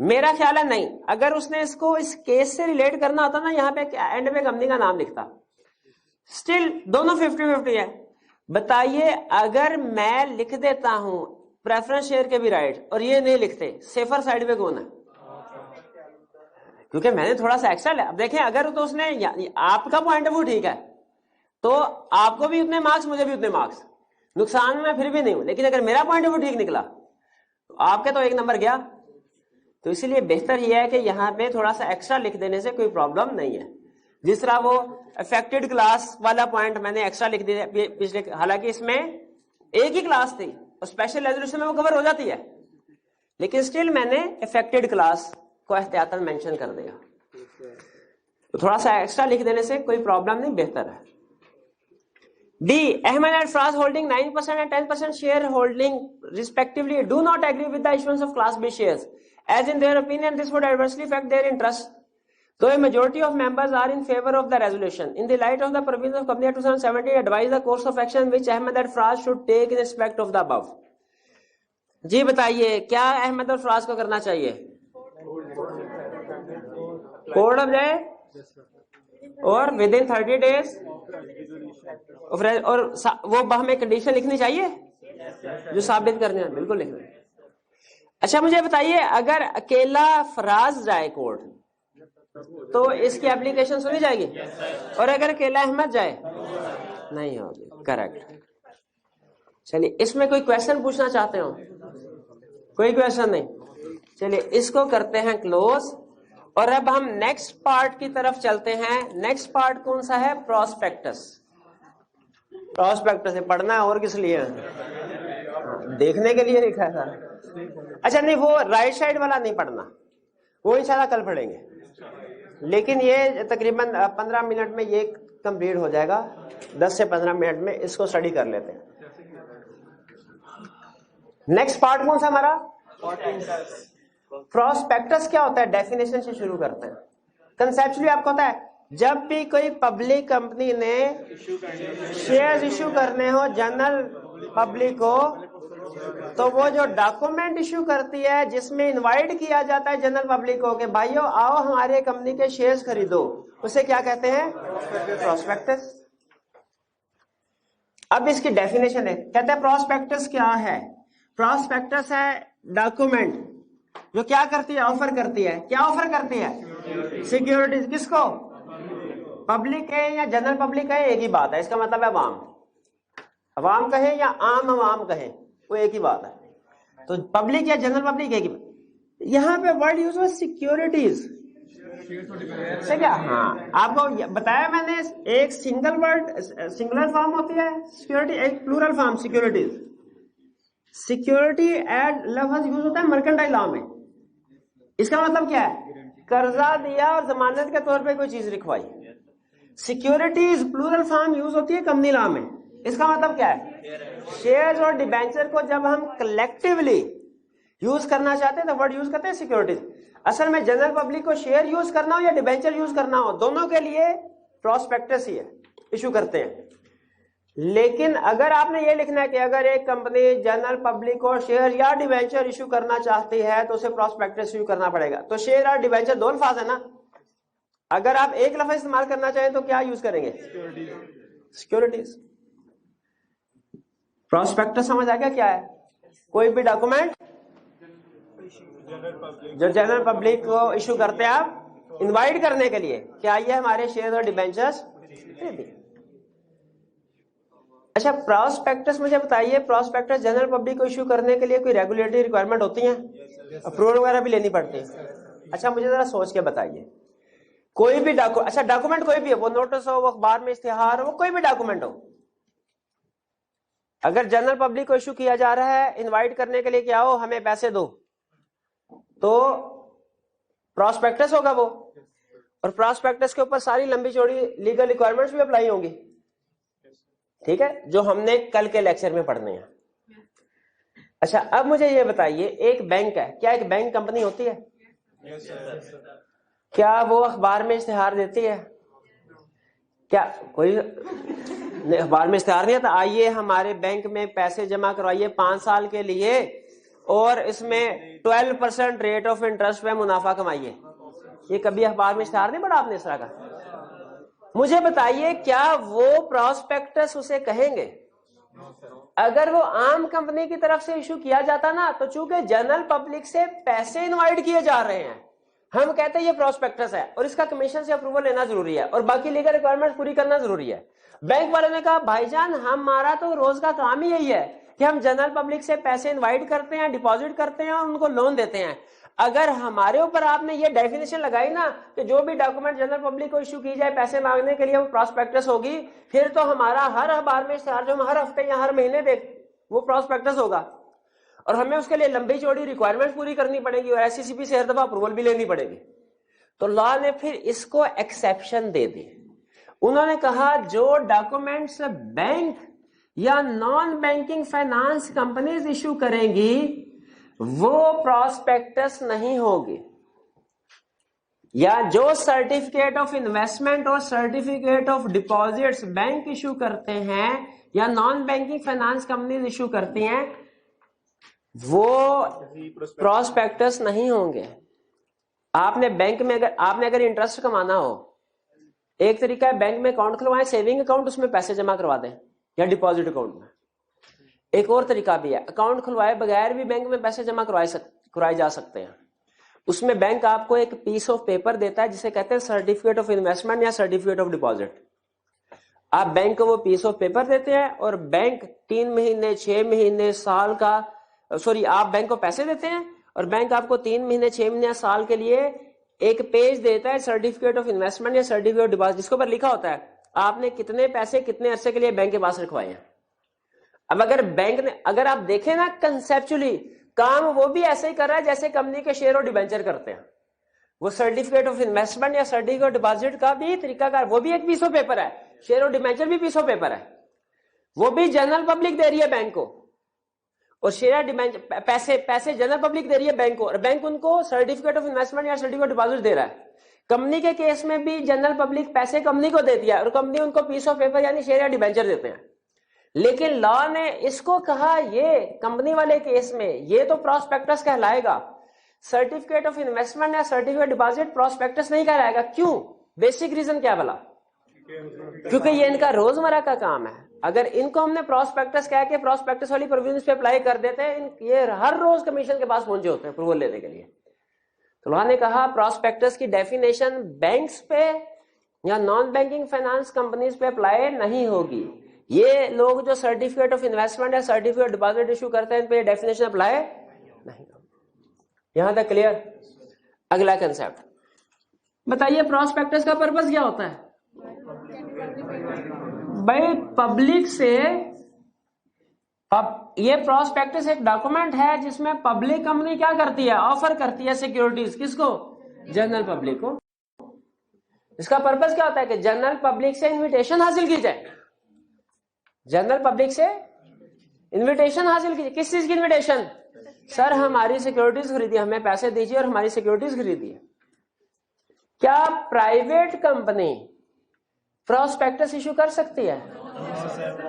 मेरा ख्याल है नहीं, अगर उसने इसको इस केस से रिलेट करना होता ना, यहाँ पे एंड में कंपनी का नाम लिखता। स्टिल दोनों 50-50 है। बताइए अगर मैं लिख देता हूं प्रेफरेंस शेयर के भी राइट और ये नहीं लिखते, सेफर साइड पे कौन है? क्योंकि मैंने थोड़ा सा एक्स्ट्रा लिया। अब देखें अगर तो उसने आपका पॉइंट ऑफ व्यू ठीक है तो आपको भी उतने मार्क्स मुझे भी उतने मार्क्स, नुकसान में फिर भी नहीं हूं। लेकिन अगर मेरा पॉइंट ऑफ व्यू ठीक निकला तो आपके तो एक नंबर गया। तो इसीलिए बेहतर यह है कि यहाँ पे थोड़ा सा एक्स्ट्रा लिख देने से कोई प्रॉब्लम नहीं है। जिस तरह वो अफेक्टेड क्लास वाला पॉइंट मैंने एक्स्ट्रा लिख दिया पिछले, हालांकि इसमें एक ही क्लास थी और स्पेशल रेजोल्यूशन में वो कवर हो जाती है, लेकिन स्टिल मैंने अफेक्टेड क्लास को एहतियातन मेंशन कर दिया। तो थोड़ा सा एक्स्ट्रा लिख देने से कोई प्रॉब्लम नहीं, बेहतर है। D, Ahmed and Faraz holding 9% and 10% share holding respectively do not agree with the issuance of class B shares as in their opinion this would adversely affect their interest, though a majority of members are in favor of the resolution. In the light of the provisions of Company Act 2017, advise the course of action which Ahmed and Fraz should take in respect of the above. जी बताइए क्या अहमद और फराज को करना चाहिए? Code of जाए और with in 30 days और वो हमें कंडीशन लिखनी चाहिए जो साबित करने हैं, बिल्कुल लिखना। अच्छा मुझे बताइए अगर अकेला फराज जाए कोर्ट तो इसकी एप्लीकेशन सुनी जाएगी और अगर अकेला अहमद जाए नहीं होगी। करेक्ट। चलिए इसमें कोई क्वेश्चन पूछना चाहते हो? कोई क्वेश्चन नहीं। चलिए इसको करते हैं क्लोज और अब हम नेक्स्ट पार्ट की तरफ चलते हैं। नेक्स्ट पार्ट कौन सा है? प्रोस्पेक्टस। प्रोस्पेक्टस है पढ़ना है और किस लिए? देखने के लिए लिखा है। अच्छा नहीं वो राइट साइड वाला नहीं पढ़ना, वो इंशाल्लाह कल पढ़ेंगे। लेकिन ये तकरीबन 15 मिनट में ये कंप्लीट हो जाएगा। 10 से 15 मिनट में इसको स्टडी कर लेते हैं। नेक्स्ट पार्ट कौन सा हमारा? प्रोस्पेक्टस क्या होता है? डेफिनेशन से शुरू करते हैं। कंसेप्चुअली आपको पता है जब भी कोई पब्लिक कंपनी ने शेयर्स इश्यू करने हो जनरल पब्लिक को, तो वो जो डॉक्यूमेंट इश्यू करती है जिसमें इनवाइट किया जाता है जनरल पब्लिक को कि भाइयों आओ हमारे कंपनी के शेयर्स खरीदो, उसे क्या कहते हैं? प्रोस्पेक्टस। अब इसकी डेफिनेशन है, कहते हैं प्रोस्पेक्टस क्या है? प्रोस्पेक्टस है डॉक्यूमेंट जो क्या करती है? ऑफर करती है। क्या ऑफर करती है? सिक्योरिटीज। किसको? पब्लिक है या जनरल पब्लिक है एक ही बात है, इसका मतलब है अवाम। अवाम कहे या आम अवाम कहे वो एक ही बात है। तो पब्लिक या जनरल पब्लिक एक ही बात। यहाँ पे वर्ड यूज हुआ सिक्योरिटीज से क्या? हाँ आपको बताया मैंने, एक सिंगल वर्ड सिंगुलर फॉर्म होती है सिक्योरिटी, एक प्लूरल फॉर्म सिक्योरिटीज। सिक्योरिटी एड लफ्ज यूज होता है मर्केंटाइल लॉ में। इसका मतलब क्या है? कर्जा दिया और जमानत के तौर पे कोई चीज लिखवाई। सिक्योरिटीज प्लूरल फॉर्म यूज होती है कंपनी लॉ में। इसका मतलब क्या है? शेयर्स और डिबेंचर को जब हम कलेक्टिवली यूज करना चाहते हैं तो वर्ड यूज करते हैं सिक्योरिटीज। असल में जनरल पब्लिक को शेयर यूज करना हो या डिबेंचर यूज करना हो, दोनों के लिए प्रोस्पेक्टस ही है, इशू करते हैं। लेकिन अगर आपने ये लिखना है कि अगर एक कंपनी जनरल पब्लिक को शेयर या डिबेंचर इशू करना चाहती है तो उसे प्रोस्पेक्टस इशू करना पड़ेगा। तो शेयर और डिबेंचर दो अल्फाज है ना, अगर आप एक लफ्ज इस्तेमाल करना चाहें तो क्या यूज करेंगे? सिक्योरिटीज। प्रोस्पेक्टस समझ आ गया क्या है? कोई भी डॉक्यूमेंट जो जनरल पब्लिक को इशू करते हैं आप इनवाइट करने के लिए कि आइए हमारे शेयर और डिबेंचर्स खरीदिए। अच्छा प्रोस्पेक्टस मुझे बताइए, प्रोस्पेक्टस जनरल पब्लिक को इशू करने के लिए कोई रेगुलेटरी रिक्वायरमेंट होती है? अप्रूवल वगैरह भी लेनी पड़ती है? अच्छा मुझे जरा सोच के बताइए, कोई भी डॉक्यूमेंट, अच्छा डॉक्यूमेंट कोई भी है, वो नोटिस हो, वो अखबार में इश्तिहार हो, वो कोई भी डॉक्यूमेंट हो, अगर जनरल पब्लिक को इशू किया जा रहा है इनवाइट करने के लिए कि आओ हमें पैसे दो, तो प्रोस्पेक्टस होगा वो। और प्रोस्पेक्टस के ऊपर सारी लंबी चौड़ी लीगल रिक्वायरमेंट्स भी अप्लाई होंगी, ठीक है, जो हमने कल के लेक्चर में पढ़ने हैं। अच्छा, अब मुझे ये बताइए, एक बैंक है, क्या एक बैंक कंपनी होती है? क्या वो अखबार में इश्तिहार देती है? क्या कोई अखबार में इश्तिहार नहीं आता, आइए हमारे बैंक में पैसे जमा करवाइए 5 साल के लिए और इसमें 12% रेट ऑफ इंटरेस्ट पे मुनाफा कमाइए? ये कभी अखबार में इश्तिहार नहीं पढ़ा आपने इस तरह का? मुझे बताइए, क्या वो प्रॉस्पेक्टस उसे कहेंगे? अगर वो आम कंपनी की तरफ से इशू किया जाता ना, तो चूंकि जनरल पब्लिक से पैसे इनवाइट किए जा रहे हैं, हम कहते हैं ये प्रॉस्पेक्टस है और इसका कमीशन से अप्रूवल लेना जरूरी है और बाकी लीगल रिक्वायरमेंट पूरी करना जरूरी है। बैंक वाले ने कहा भाईजान हमारा तो रोज का काम ही यही है कि हम जनरल पब्लिक से पैसे इनवाइट करते हैं, डिपॉजिट करते हैं और उनको लोन देते हैं। अगर हमारे ऊपर आपने ये डेफिनेशन लगाई ना कि जो भी डॉक्यूमेंट जनरल पब्लिक को इशू की जाए पैसे मांगने के लिए वो प्रॉस्पेक्टस होगी, फिर तो हमारा हर अखबार में इश्तिहार जो हम हर हफ्ते या हर महीने देख वो प्रॉस्पेक्टस होगा और हमें उसके लिए लंबी चौड़ी रिक्वायरमेंट पूरी करनी पड़ेगी और एससीसीपी से हर दफा अप्रूवल भी लेनी पड़ेगी। तो लॉ ने फिर इसको एक्सेप्शन दे दी। उन्होंने कहा जो डॉक्यूमेंट्स बैंक या non banking finance companies issue करेंगी वो प्रॉस्पेक्टस नहीं होगी, या जो सर्टिफिकेट ऑफ इन्वेस्टमेंट और certificate of deposits bank issue करते हैं या non banking finance companies issue करती हैं वो प्रॉस्पेक्टस नहीं होंगे। आपने बैंक में अगर इंटरेस्ट कमाना हो, एक तरीका है बैंक में अकाउंट खुलवाएं, सेविंग अकाउंट, उसमें पैसे जमा करवा दें या डिपॉजिट अकाउंट में। एक और तरीका भी है, अकाउंट खुलवाए बगैर भी बैंक में पैसे जमा करवाए जा सकते हैं। उसमें बैंक आपको एक पीस ऑफ पेपर देता है जिसे कहते हैं सर्टिफिकेट ऑफ इन्वेस्टमेंट या सर्टिफिकेट ऑफ डिपॉजिट। आप बैंक को वो पीस ऑफ पेपर देते हैं और बैंक 3 महीने 6 महीने साल का आप बैंक को पैसे देते हैं और बैंक आपको 3 महीने 6 महीने साल के लिए एक पेज देता है सर्टिफिकेट ऑफ इन्वेस्टमेंट या सर्टिफिकेट ऑफ डिपॉजिट, जिसके ऊपर लिखा होता है आपने कितने पैसे कितने अरसे के लिए बैंक के पास रखवाए हैं। अब अगर आप देखें ना कंसेप्चुअली, काम वो भी ऐसे ही कर रहा है जैसे कंपनी के शेयर और डिबेंचर करते हैं। वो सर्टिफिकेट ऑफ इन्वेस्टमेंट या सर्टिफिकेट ऑफ डिपॉजिट का भी तरीकाकार, वो भी एक पीस ऑफ पेपर है, शेयर और डिबेंचर भी पीस ऑफ पेपर है, वो भी जनरल पब्लिक दे रही है बैंक को और शेयर डिबेंचर पैसे जनरल पब्लिक दे रही है बैंक को और बैंक उनको सर्टिफिकेट ऑफ इन्वेस्टमेंट या सर्टिफिकेट डिपॉजिट दे रहा है। कंपनी के केस में भी जनरल पब्लिक पैसे कंपनी को देती है और कंपनी उनको पीस ऑफ पेपर यानी शेयर या डिबेंचर देते हैं। लेकिन लॉ ने इसको कहा ये कंपनी वाले केस में ये तो प्रॉस्पेक्टस कहलाएगा, सर्टिफिकेट ऑफ इन्वेस्टमेंट या सर्टिफिकेट डिपॉजिट प्रॉस्पेक्टस नहीं कहलाएगा। क्यों? बेसिक रीजन क्या भला? क्योंकि ये इनका रोजमर्रा का काम है। अगर इनको हमने प्रॉस्पेक्टस कह के प्रॉस्पेक्टस वाली प्रोविजंस पे अप्लाई कर देते हैं, ये हर रोज कमीशन के पास पहुंचे होते हैं अप्रूवल लेने के लिए। तो लॉ ने कहा प्रॉस्पेक्टस की डेफिनेशन बैंक्स पे या नॉन बैंकिंग फाइनेंस कंपनीज पे अप्लाई नहीं होगी। ये लोग जो सर्टिफिकेट ऑफ इन्वेस्टमेंट या सर्टिफिकेट डिपॉजिट इशू करते हैं इन पे डेफिनेशन अप्लाई नहीं होगी। यहां तक क्लियर? अगला कंसेप्ट बताइए, प्रॉस्पेक्टस का पर्पस क्या होता है? भाई पब्लिक से ये प्रॉस्पेक्टस एक डॉक्यूमेंट है जिसमें पब्लिक कंपनी क्या करती है, ऑफर करती है सिक्योरिटीज, किसको? जनरल पब्लिक को। इसका पर्पस क्या होता है कि जनरल पब्लिक से इन्विटेशन हासिल की जाए, जनरल पब्लिक से इन्विटेशन हासिल कीजिए। किस चीज की इन्विटेशन? सर हमारी सिक्योरिटीज खरीदी, हमें पैसे दीजिए और हमारी सिक्योरिटीज खरीदिए। क्या प्राइवेट कंपनी प्रॉस्पेक्टस इशू कर सकती है?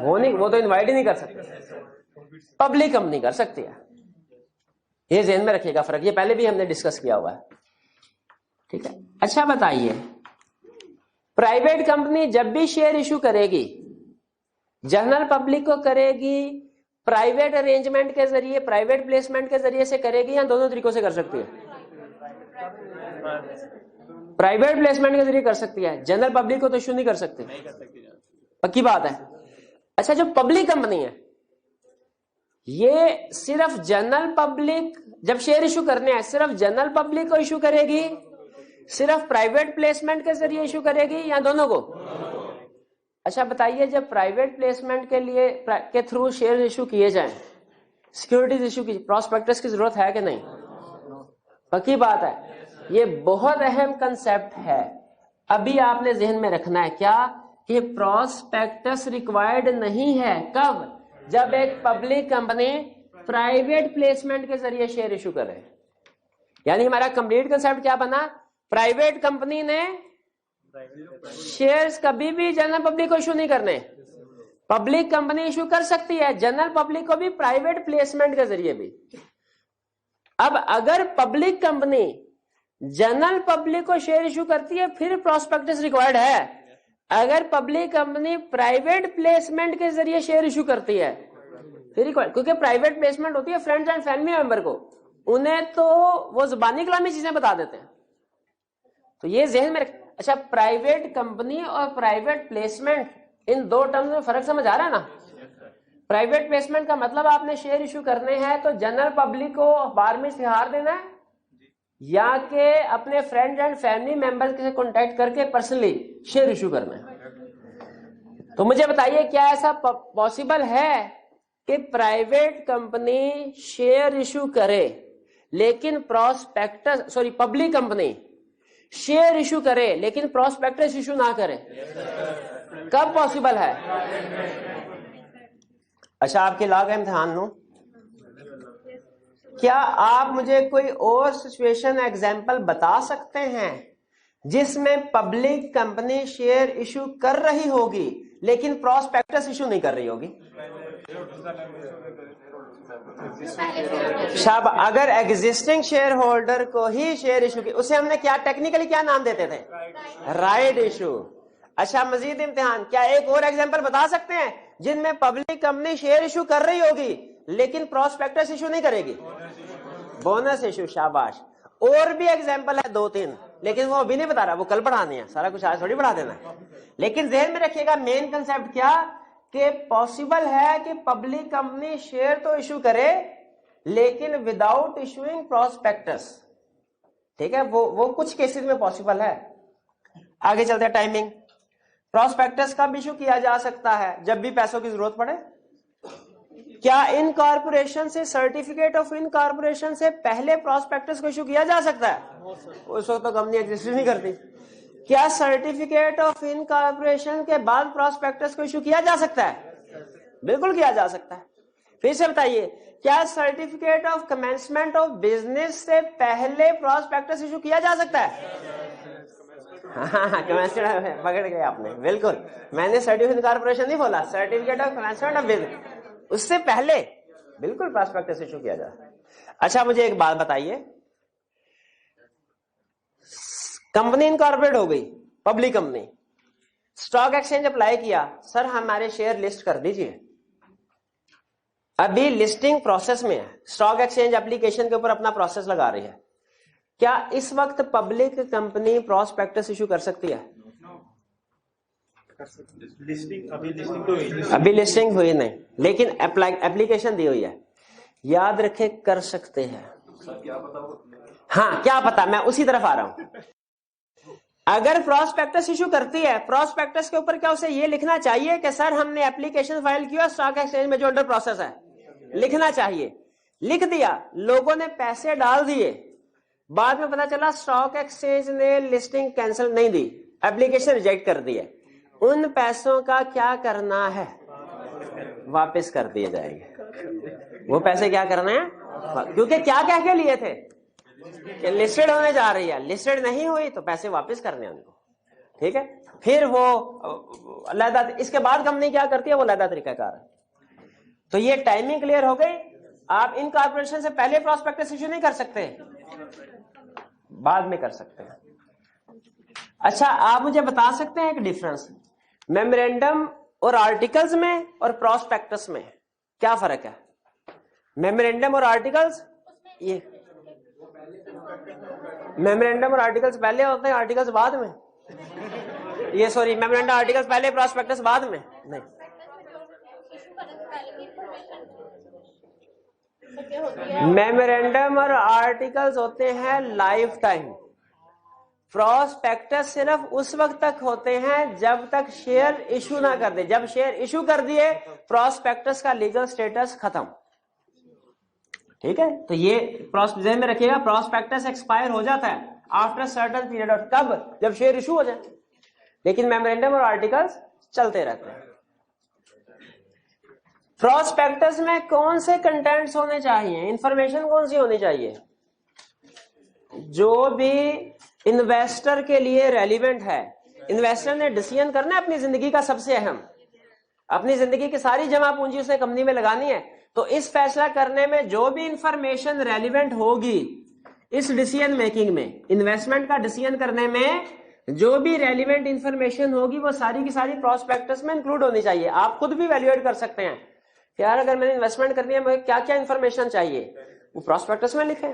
वो तो इनवाइट ही नहीं कर सकती। पब्लिक कंपनी कर सकती है, ये ध्यान में रखिएगा फर्क, ये पहले भी हमने डिस्कस किया हुआ है, ठीक है। अच्छा बताइए, प्राइवेट कंपनी जब भी शेयर इशू करेगी जनरल पब्लिक को करेगी, प्राइवेट अरेंजमेंट के जरिए, प्राइवेट प्लेसमेंट के जरिए से करेगी या दोनों तरीकों से कर सकती है? प्राइवेट प्लेसमेंट के जरिए कर सकती है, जनरल पब्लिक को तो इशू नहीं कर सकती, पक्की बात है। अच्छा, जो पब्लिक कंपनी है ये सिर्फ जनरल पब्लिक जब शेयर इशू करने हैं सिर्फ जनरल पब्लिक को इशू करेगी, सिर्फ प्राइवेट प्लेसमेंट के जरिए इशू करेगी या दोनों को? अच्छा बताइए, जब प्राइवेट प्लेसमेंट के थ्रू शेयर इशू किए जाएं, सिक्योरिटीज इशू की, प्रॉस्पेक्टस की जरूरत है कि नहीं? पक्की बात है, ये बहुत अहम कंसेप्ट है। अभी आपने जहन में रखना है क्या कि प्रॉस्पेक्टस रिक्वायर्ड नहीं है। कब? जब एक पब्लिक कंपनी प्राइवेट प्लेसमेंट के जरिए शेयर इशू करें। यानी हमारा कंप्लीट कंसेप्ट क्या बना, प्राइवेट कंपनी ने शेयर्स कभी भी जनरल पब्लिक को इशू नहीं करने। पब्लिक कंपनी इशू कर सकती है, जनरल पब्लिक को भी प्राइवेट प्लेसमेंट के जरिए भी। अब अगर पब्लिक कंपनी जनरल पब्लिक को शेयर इशू करती है फिर प्रोस्पेक्टस रिक्वायर्ड है। अगर पब्लिक कंपनी प्राइवेट प्लेसमेंट के जरिए शेयर इशू करती है फिर रिक्वायर्ड, क्योंकि प्राइवेट प्लेसमेंट होती है फ्रेंड्स एंड फैमिली मेंबर को, उन्हें तो वो जुबानी कलामी चीजें बता देते हैं। तो ये जहन में अच्छा, प्राइवेट कंपनी और प्राइवेट प्लेसमेंट इन दो टर्म्स में फर्क समझ आ रहा है ना। प्राइवेट प्लेसमेंट का मतलब आपने शेयर इशू करने हैं तो जनरल पब्लिक को अखबार में इश्तिहार देना है या कि अपने फ्रेंड एंड फैमिली मेंबर्स से कांटेक्ट करके पर्सनली शेयर इशू करना है। तो मुझे बताइए क्या ऐसा पॉसिबल है कि प्राइवेट कंपनी शेयर इशू करे लेकिन prospectus public company share issue करे लेकिन प्रोस्पेक्टस इशू ना करे? कब पॉसिबल है? अच्छा, आपके लॉ का इम्तिहान लो। क्या आप मुझे कोई और सिचुएशन एग्जांपल बता सकते हैं जिसमें पब्लिक कंपनी शेयर इशू कर रही होगी लेकिन प्रोस्पेक्टस इशू नहीं कर रही होगी? शाब, अगर एग्जिस्टिंग शेयर होल्डर को ही शेयर इशू की, उसे हमने क्या टेक्निकली क्या नाम देते थे? Right issue. अच्छा, मजीद इम्तिहान, क्या एक और एग्जांपल बता सकते हैं जिनमें पब्लिक कंपनी शेयर इशू कर रही होगी लेकिन प्रोस्पेक्टस इशू नहीं करेगी? Bonus issue. शाबाश। और भी एग्जांपल है 2-3, लेकिन वो अभी नहीं बता रहा, वो कल पढ़ानी है। सारा कुछ आज थोड़ी पढ़ा देना है। लेकिन जहन में रखिएगा मेन कंसेप्ट क्या, कि पॉसिबल है कि पब्लिक कंपनी शेयर तो इशू करे लेकिन विदाउट इशूइंग प्रोस्पेक्टस। ठीक है, वो कुछ केसेस में पॉसिबल है। आगे चलते हैं। टाइमिंग। प्रोस्पेक्टस कब इशू किया जा सकता है? जब भी पैसों की जरूरत पड़े। क्या इनकॉर्पोरेशन से, सर्टिफिकेट ऑफ इनकॉर्पोरेशन से पहले प्रोस्पेक्टस को इशू किया जा सकता है? उस वक्त तो कंपनी एग्जिस्ट नहीं करती। क्या सर्टिफिकेट ऑफ इनकॉर्पोरेशन के बाद प्रोस्पेक्टस को इशू किया जा सकता है? बिल्कुल किया जा सकता है। फिर से बताइए, क्या certificate of commencement of business से पहले प्रोस्पेक्टस इशू किया जा सकता है? हाँ, कमेंसमेंट पकड़ गए आपने, बिल्कुल। मैंने सर्टिफिकेट इनकॉर्पोरेशन नहीं बोला, certificate of commencement of business, उससे पहले बिल्कुल प्रोस्पेक्टस इशू किया जा। अच्छा, मुझे एक बात बताइए, कंपनी इनकॉर्पोरेट हो गई, public company, stock exchange apply किया, सर हमारे शेयर लिस्ट कर दीजिए। अभी लिस्टिंग प्रोसेस में है, स्टॉक एक्सचेंज एप्लीकेशन के ऊपर अपना प्रोसेस लगा रही है। क्या इस वक्त पब्लिक कंपनी प्रोस्पेक्टस इशू कर सकती है? अभी लिस्टिंग हुई नहीं, लेकिन एप्लीकेशन दी हुई है। याद रखे, कर सकते हैं। हाँ, क्या पता, मैं उसी तरफ आ रहा हूं। अगर प्रोस्पेक्टस इशू करती है, प्रोस्पेक्टस के ऊपर क्या उसे ये लिखना चाहिए कि सर हमने एप्लीकेशन फाइल किया स्टॉक एक्सचेंज में जो अंडर प्रोसेस है? लिखना चाहिए। लिख दिया, लोगों ने पैसे डाल दिए, बाद में पता चला स्टॉक एक्सचेंज ने लिस्टिंग कैंसिल नहीं दी, एप्लीकेशन रिजेक्ट कर दी है, उन पैसों का क्या करना है? वापस कर दिए जाएंगे। वो पैसे क्या करने हैं? क्योंकि क्या कह के लिए थे कि लिस्टेड होने जा रही है, लिस्टेड नहीं हुई तो पैसे वापस करने उनको। ठीक है, फिर वो अलहदा, इसके बाद कंपनी क्या करती है वो अलहदा तरीकाकार है। तो ये टाइमिंग क्लियर हो गई। आप इनकॉर्पोरेशन से पहले प्रोस्पेक्टस इशू नहीं कर सकते, बाद में कर सकते हैं। अच्छा, आप मुझे बता सकते हैं एक डिफरेंस मेमोरेंडम और आर्टिकल्स में और प्रोस्पेक्टस में क्या फर्क है? मेमोरेंडम और आर्टिकल्स, ये मेमोरेंडम और आर्टिकल्स पहले होते हैं, आर्टिकल्स बाद में। ये सॉरी, मेमोरेंडम आर्टिकल्स पहले, प्रोस्पेक्टस बाद में। नहीं, मेमोरेंडम और आर्टिकल्स होते हैं लाइफ टाइम। प्रोस्पेक्टस सिर्फ उस वक्त तक होते हैं जब तक शेयर इशू ना कर दे। जब शेयर इशू कर दिए, प्रोस्पेक्टस का लीगल स्टेटस खत्म। ठीक है, तो ये ध्यान में रखिएगा, प्रोस्पेक्टस एक्सपायर हो जाता है आफ्टर सर्टेन पीरियड ऑफ, कब? जब शेयर इशू हो जाए। लेकिन मेमोरेंडम और आर्टिकल्स चलते रहते हैं। प्रोस्पेक्टस में कौन से कंटेंट्स होने चाहिए, इंफॉर्मेशन कौन सी होनी चाहिए? जो भी इन्वेस्टर के लिए रेलिवेंट है। इन्वेस्टर ने डिसीजन करना है अपनी जिंदगी का सबसे अहम, अपनी जिंदगी की सारी जमा पूंजी उसने कंपनी में लगानी है, तो इस फैसला करने में जो भी इंफॉर्मेशन रेलिवेंट होगी इस डिसीजन मेकिंग में, इन्वेस्टमेंट का डिसीजन करने में जो भी रेलिवेंट इंफॉर्मेशन होगी वो सारी की सारी प्रोस्पेक्टस में इंक्लूड होनी चाहिए। आप खुद भी वैल्यूएट कर सकते हैं कि यार अगर मैंने इन्वेस्टमेंट करनी है मुझे क्या क्या इंफॉर्मेशन चाहिए, वो प्रोस्पेक्टस में लिखें।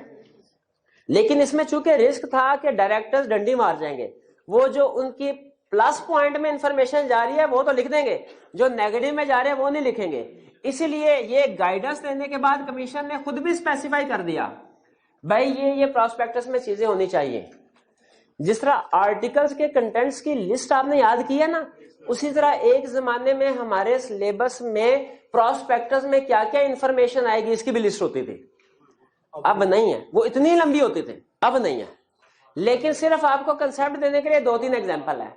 लेकिन इसमें चूंकि रिस्क था कि डायरेक्टर्स डंडी मार जाएंगे, वो जो उनकी प्लस पॉइंट में इंफॉर्मेशन जा रही है वो तो लिख देंगे, जो नेगेटिव में जा रहे हैं वो नहीं लिखेंगे। इसीलिए ये गाइडेंस देने के बाद कमीशन ने खुद भी स्पेसिफाई कर दिया भाई ये प्रोस्पेक्टस में चीजें होनी चाहिए। जिस तरह आर्टिकल्स के कंटेंट्स की लिस्ट आपने याद की है ना, उसी तरह एक जमाने में हमारे सिलेबस में प्रोस्पेक्टस में क्या क्या इंफॉर्मेशन आएगी इसकी भी लिस्ट होती थी। अब नहीं है, वो इतनी लंबी होती थी, अब नहीं है। लेकिन सिर्फ आपको कंसेप्ट देने के लिए 2-3 एग्जांपल है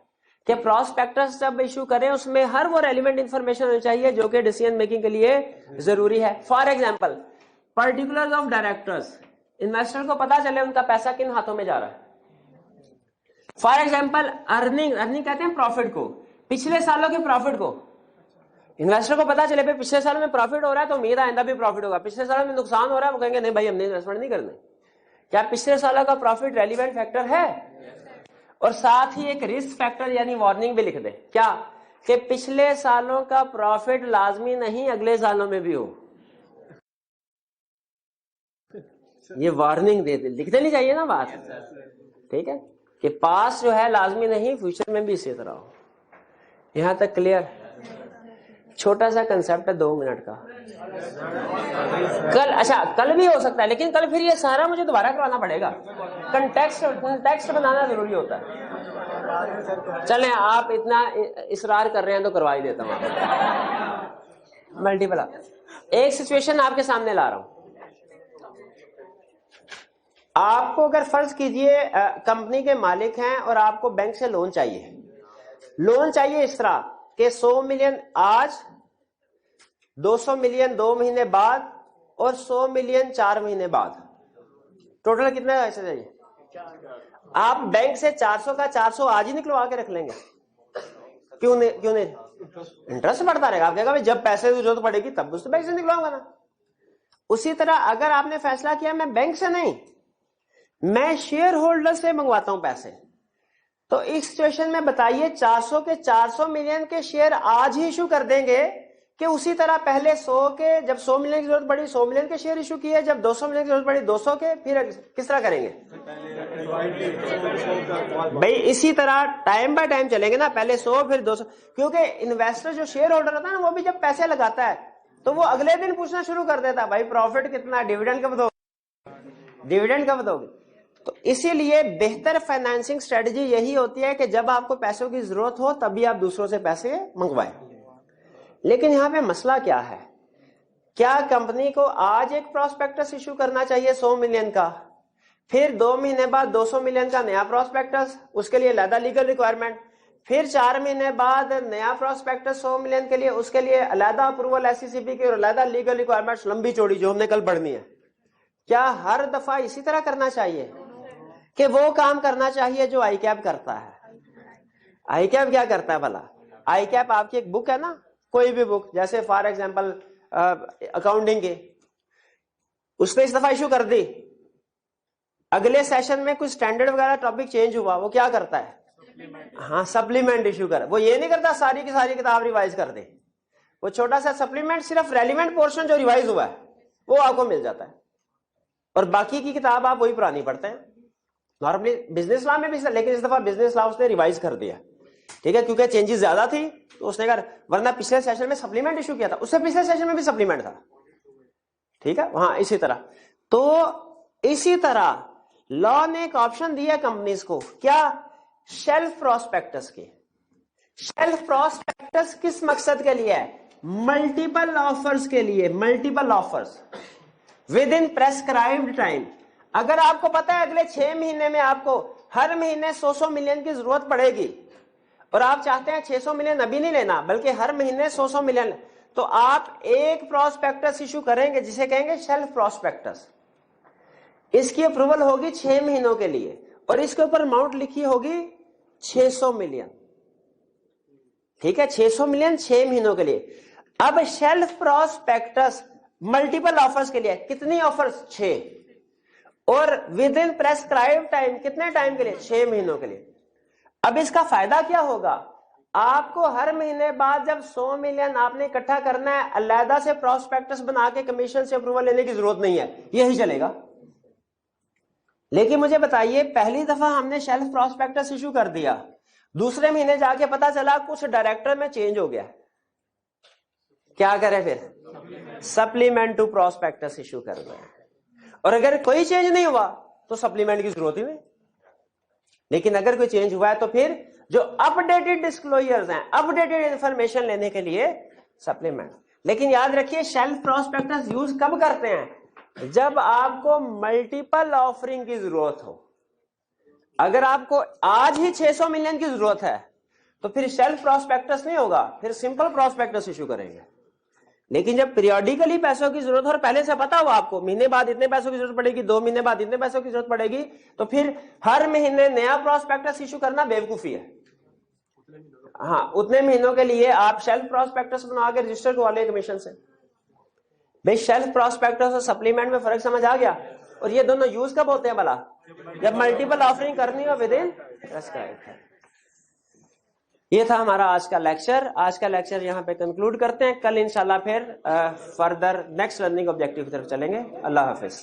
कि प्रोस्पेक्टस जब इशू करें उसमें हर वो रेलिवेंट इंफॉर्मेशन होनी चाहिए जो कि डिसीजन मेकिंग के लिए जरूरी है। For example particulars of directors, investor को पता चले उनका पैसा किन हाथों में जा रहा है। फॉर एग्जांपल अर्निंग कहते हैं प्रॉफिट को, पिछले सालों के प्रॉफिट को इन्वेस्टर को पता चले भाई पिछले साल में प्रॉफिट हो रहा है तो उम्मीद आइंदा भी प्रॉफिट होगा, पिछले साल में नुकसान हो रहा है वो कहेंगे नहीं भाई हमने इन्वेस्टमेंट नहीं करनी। क्या पिछले साल का प्रॉफिट रेलिवेंट फैक्टर है? और साथ ही एक रिस्क फैक्टर यानी वार्निंग भी लिख दे, क्या कि पिछले सालों का प्रॉफिट लाजमी नहीं अगले सालों में भी हो। ये वार्निंग दे दे, लिख देनी चाहिए ना बात, ठीक है, कि पास जो है लाजमी नहीं फ्यूचर में भी इसी तरह हो। यहां तक क्लियर? छोटा सा कंसेप्ट है 2 मिनट का। कल, अच्छा कल भी हो सकता है, लेकिन कल फिर ये सारा मुझे दोबारा करवाना पड़ेगा, कंटेक्स्ट बनाना जरूरी होता है। चलें आप इतना इसरार कर रहे हैं तो करवा ही देता हूं। मल्टीपल एक सिचुएशन आपके सामने ला रहा हूं। आपको अगर फर्ज कीजिए कंपनी के मालिक हैं और आपको बैंक से लोन चाहिए इस तरह कि 100 मिलियन आज, 200 मिलियन 2 महीने बाद और 100 मिलियन 4 महीने बाद, टोटल कितना पैसा चाहिए? आप बैंक से 400 का 400 आज ही निकलवा के रख लेंगे? क्यों नहीं? इंटरेस्ट बढ़ता रहेगा। आप कहेगा भाई जब पैसे की जरूरत पड़ेगी तब उस बैंक से निकलवाऊंगा ना। उसी तरह अगर आपने फैसला किया मैं बैंक से नहीं, मैं शेयर होल्डर से मंगवाता हूं पैसे, तो इस सिचुएशन में बताइए 400 के 400 मिलियन के शेयर आज ही इशू कर देंगे कि उसी तरह पहले 100 के, जब 100 मिलियन की जरूरत पड़ी 100 मिलियन के शेयर इशू किए, जब 200 मिलियन की जरूरत पड़ी 200 के, फिर किस तरह करेंगे भाई? इसी तरह टाइम बाय टाइम चलेंगे ना, पहले 100 फिर 200, क्योंकि इन्वेस्टर जो शेयर होल्डर होता है ना वो भी जब पैसे लगाता है तो वो अगले दिन पूछना शुरू कर देता है भाई प्रॉफिट कितना, डिविडेंड कब दोगे। तो इसीलिए बेहतर फाइनेंसिंग स्ट्रेटजी यही होती है कि जब आपको पैसों की जरूरत हो तभी आप दूसरों से पैसे मंगवाएं। लेकिन यहां पे मसला क्या है, क्या कंपनी को आज एक प्रोस्पेक्टस इशू करना चाहिए 100 मिलियन का, फिर 2 महीने बाद 200 मिलियन का नया प्रोस्पेक्टस, उसके लिए अलग लीगल रिक्वायरमेंट, फिर 4 महीने बाद नया प्रोस्पेक्टस 100 मिलियन के लिए, उसके लिए अलग अप्रूवल SECB की और अलग लीगल रिक्वायरमेंट्स लंबी चौड़ी जो हमने कल पढ़नी है। क्या हर दफा इसी तरह करना चाहिए कि वो काम करना चाहिए जो ICAP करता है? ICAP क्या करता है भला? ICAP आपकी एक बुक है ना, कोई भी बुक, जैसे फॉर एग्जांपल अकाउंटिंग की, उसने इस दफा इशू कर दी, अगले सेशन में कुछ स्टैंडर्ड वगैरह टॉपिक चेंज हुआ, वो क्या करता है? हाँ, सप्लीमेंट इशू कर। वो ये नहीं करता सारी की सारी किताब रिवाइज कर दे, वो छोटा सा सप्लीमेंट, सिर्फ रेलिवेंट पोर्शन जो रिवाइज हुआ है वो आपको मिल जाता है, और बाकी की किताब आप वही पुरानी पढ़ते हैं। नॉर्मली बिजनेस लॉ में भी, लेकिन इस दफा बिजनेस लॉ उसने रिवाइज कर दिया, ठीक है, क्योंकि चेंजेस ज्यादा थी तो उसने कहा, वरना पिछले सेशन में सप्लीमेंट इशू किया था, उससे पिछले सेशन में भी सप्लीमेंट था, ठीक है। हाँ, इसी तरह इसी तरह लॉ ने एक ऑप्शन दिया कंपनीज को, क्या? शेल्फ प्रोस्पेक्टस की। शेल्फ प्रोस्पेक्टस किस मकसद के लिए है? मल्टीपल ऑफर्स के लिए, multiple offers with in prescribed time. अगर आपको पता है अगले 6 महीने में आपको हर महीने 100 मिलियन की जरूरत पड़ेगी और आप चाहते हैं 600 मिलियन अभी नहीं लेना बल्कि हर महीने 100 मिलियन, तो आप एक प्रोस्पेक्टस इशू करेंगे जिसे कहेंगे शेल्फ प्रोस्पेक्टस। इसकी अप्रूवल होगी 6 महीनों के लिए और इसके ऊपर अमाउंट लिखी होगी 600 मिलियन। ठीक है, 600 मिलियन 6 महीनों के लिए। अब शेल्फ प्रोस्पेक्टस मल्टीपल ऑफर्स के लिए कितनी ऑफर्स? 6, और विद इन प्रेस्क्राइब टाइम कितने टाइम के लिए? 6 महीनों के लिए। अब इसका फायदा क्या होगा? आपको हर महीने बाद जब 100 मिलियन आपने इकट्ठा करना है, अलहदा से प्रोस्पेक्टस बना के कमीशन से अप्रूवल लेने की जरूरत नहीं है, यही चलेगा। लेकिन मुझे बताइए, पहली दफा हमने शेल्फ प्रोस्पेक्टस इशू कर दिया, दूसरे महीने जाके पता चला कुछ डायरेक्टर में चेंज हो गया, क्या करें फिर? सप्लीमेंट टू प्रोस्पेक्टस इशू करना है। और अगर कोई चेंज नहीं हुआ तो सप्लीमेंट की जरूरत ही नहीं। लेकिन अगर कोई चेंज हुआ है तो फिर जो अपडेटेड डिस्क्लोजर्स हैं, अपडेटेड इंफॉर्मेशन लेने के लिए सप्लीमेंट। लेकिन याद रखिए, शेल्फ प्रोस्पेक्टस यूज कब करते हैं? जब आपको मल्टीपल ऑफरिंग की जरूरत हो। अगर आपको आज ही 600 मिलियन की जरूरत है तो फिर शेल्फ प्रोस्पेक्टस नहीं होगा, फिर सिंपल प्रोस्पेक्टस इशू करेंगे। लेकिन जब पीरियोडिकली पैसों की जरूरत हो और पहले से पता हो आपको महीने बाद इतने पैसों की जरूरत पड़ेगी, 2 महीने बाद इतने पैसों की जरूरत पड़ेगी, तो फिर हर महीने नया प्रोस्पेक्टस इशू करना बेवकूफी है। हाँ, उतने महीनों के लिए आप शेल्फ प्रोस्पेक्टस बना के रजिस्टर करवा लें कमीशन से। भाई, शेल्फ प्रोस्पेक्टस और सप्लीमेंट में फर्क समझ आ गया? और ये दोनों यूज कब होते हैं भला? जब मल्टीपल ऑफरिंग करनी हो विद इन प्रेस्क्राइब टाइम। ये था हमारा आज का लेक्चर। आज का लेक्चर यहाँ पे कंक्लूड करते हैं। कल इंशाल्लाह फिर फर्दर नेक्स्ट लर्निंग ऑब्जेक्टिव की तरफ चलेंगे। अल्लाह हाफिज।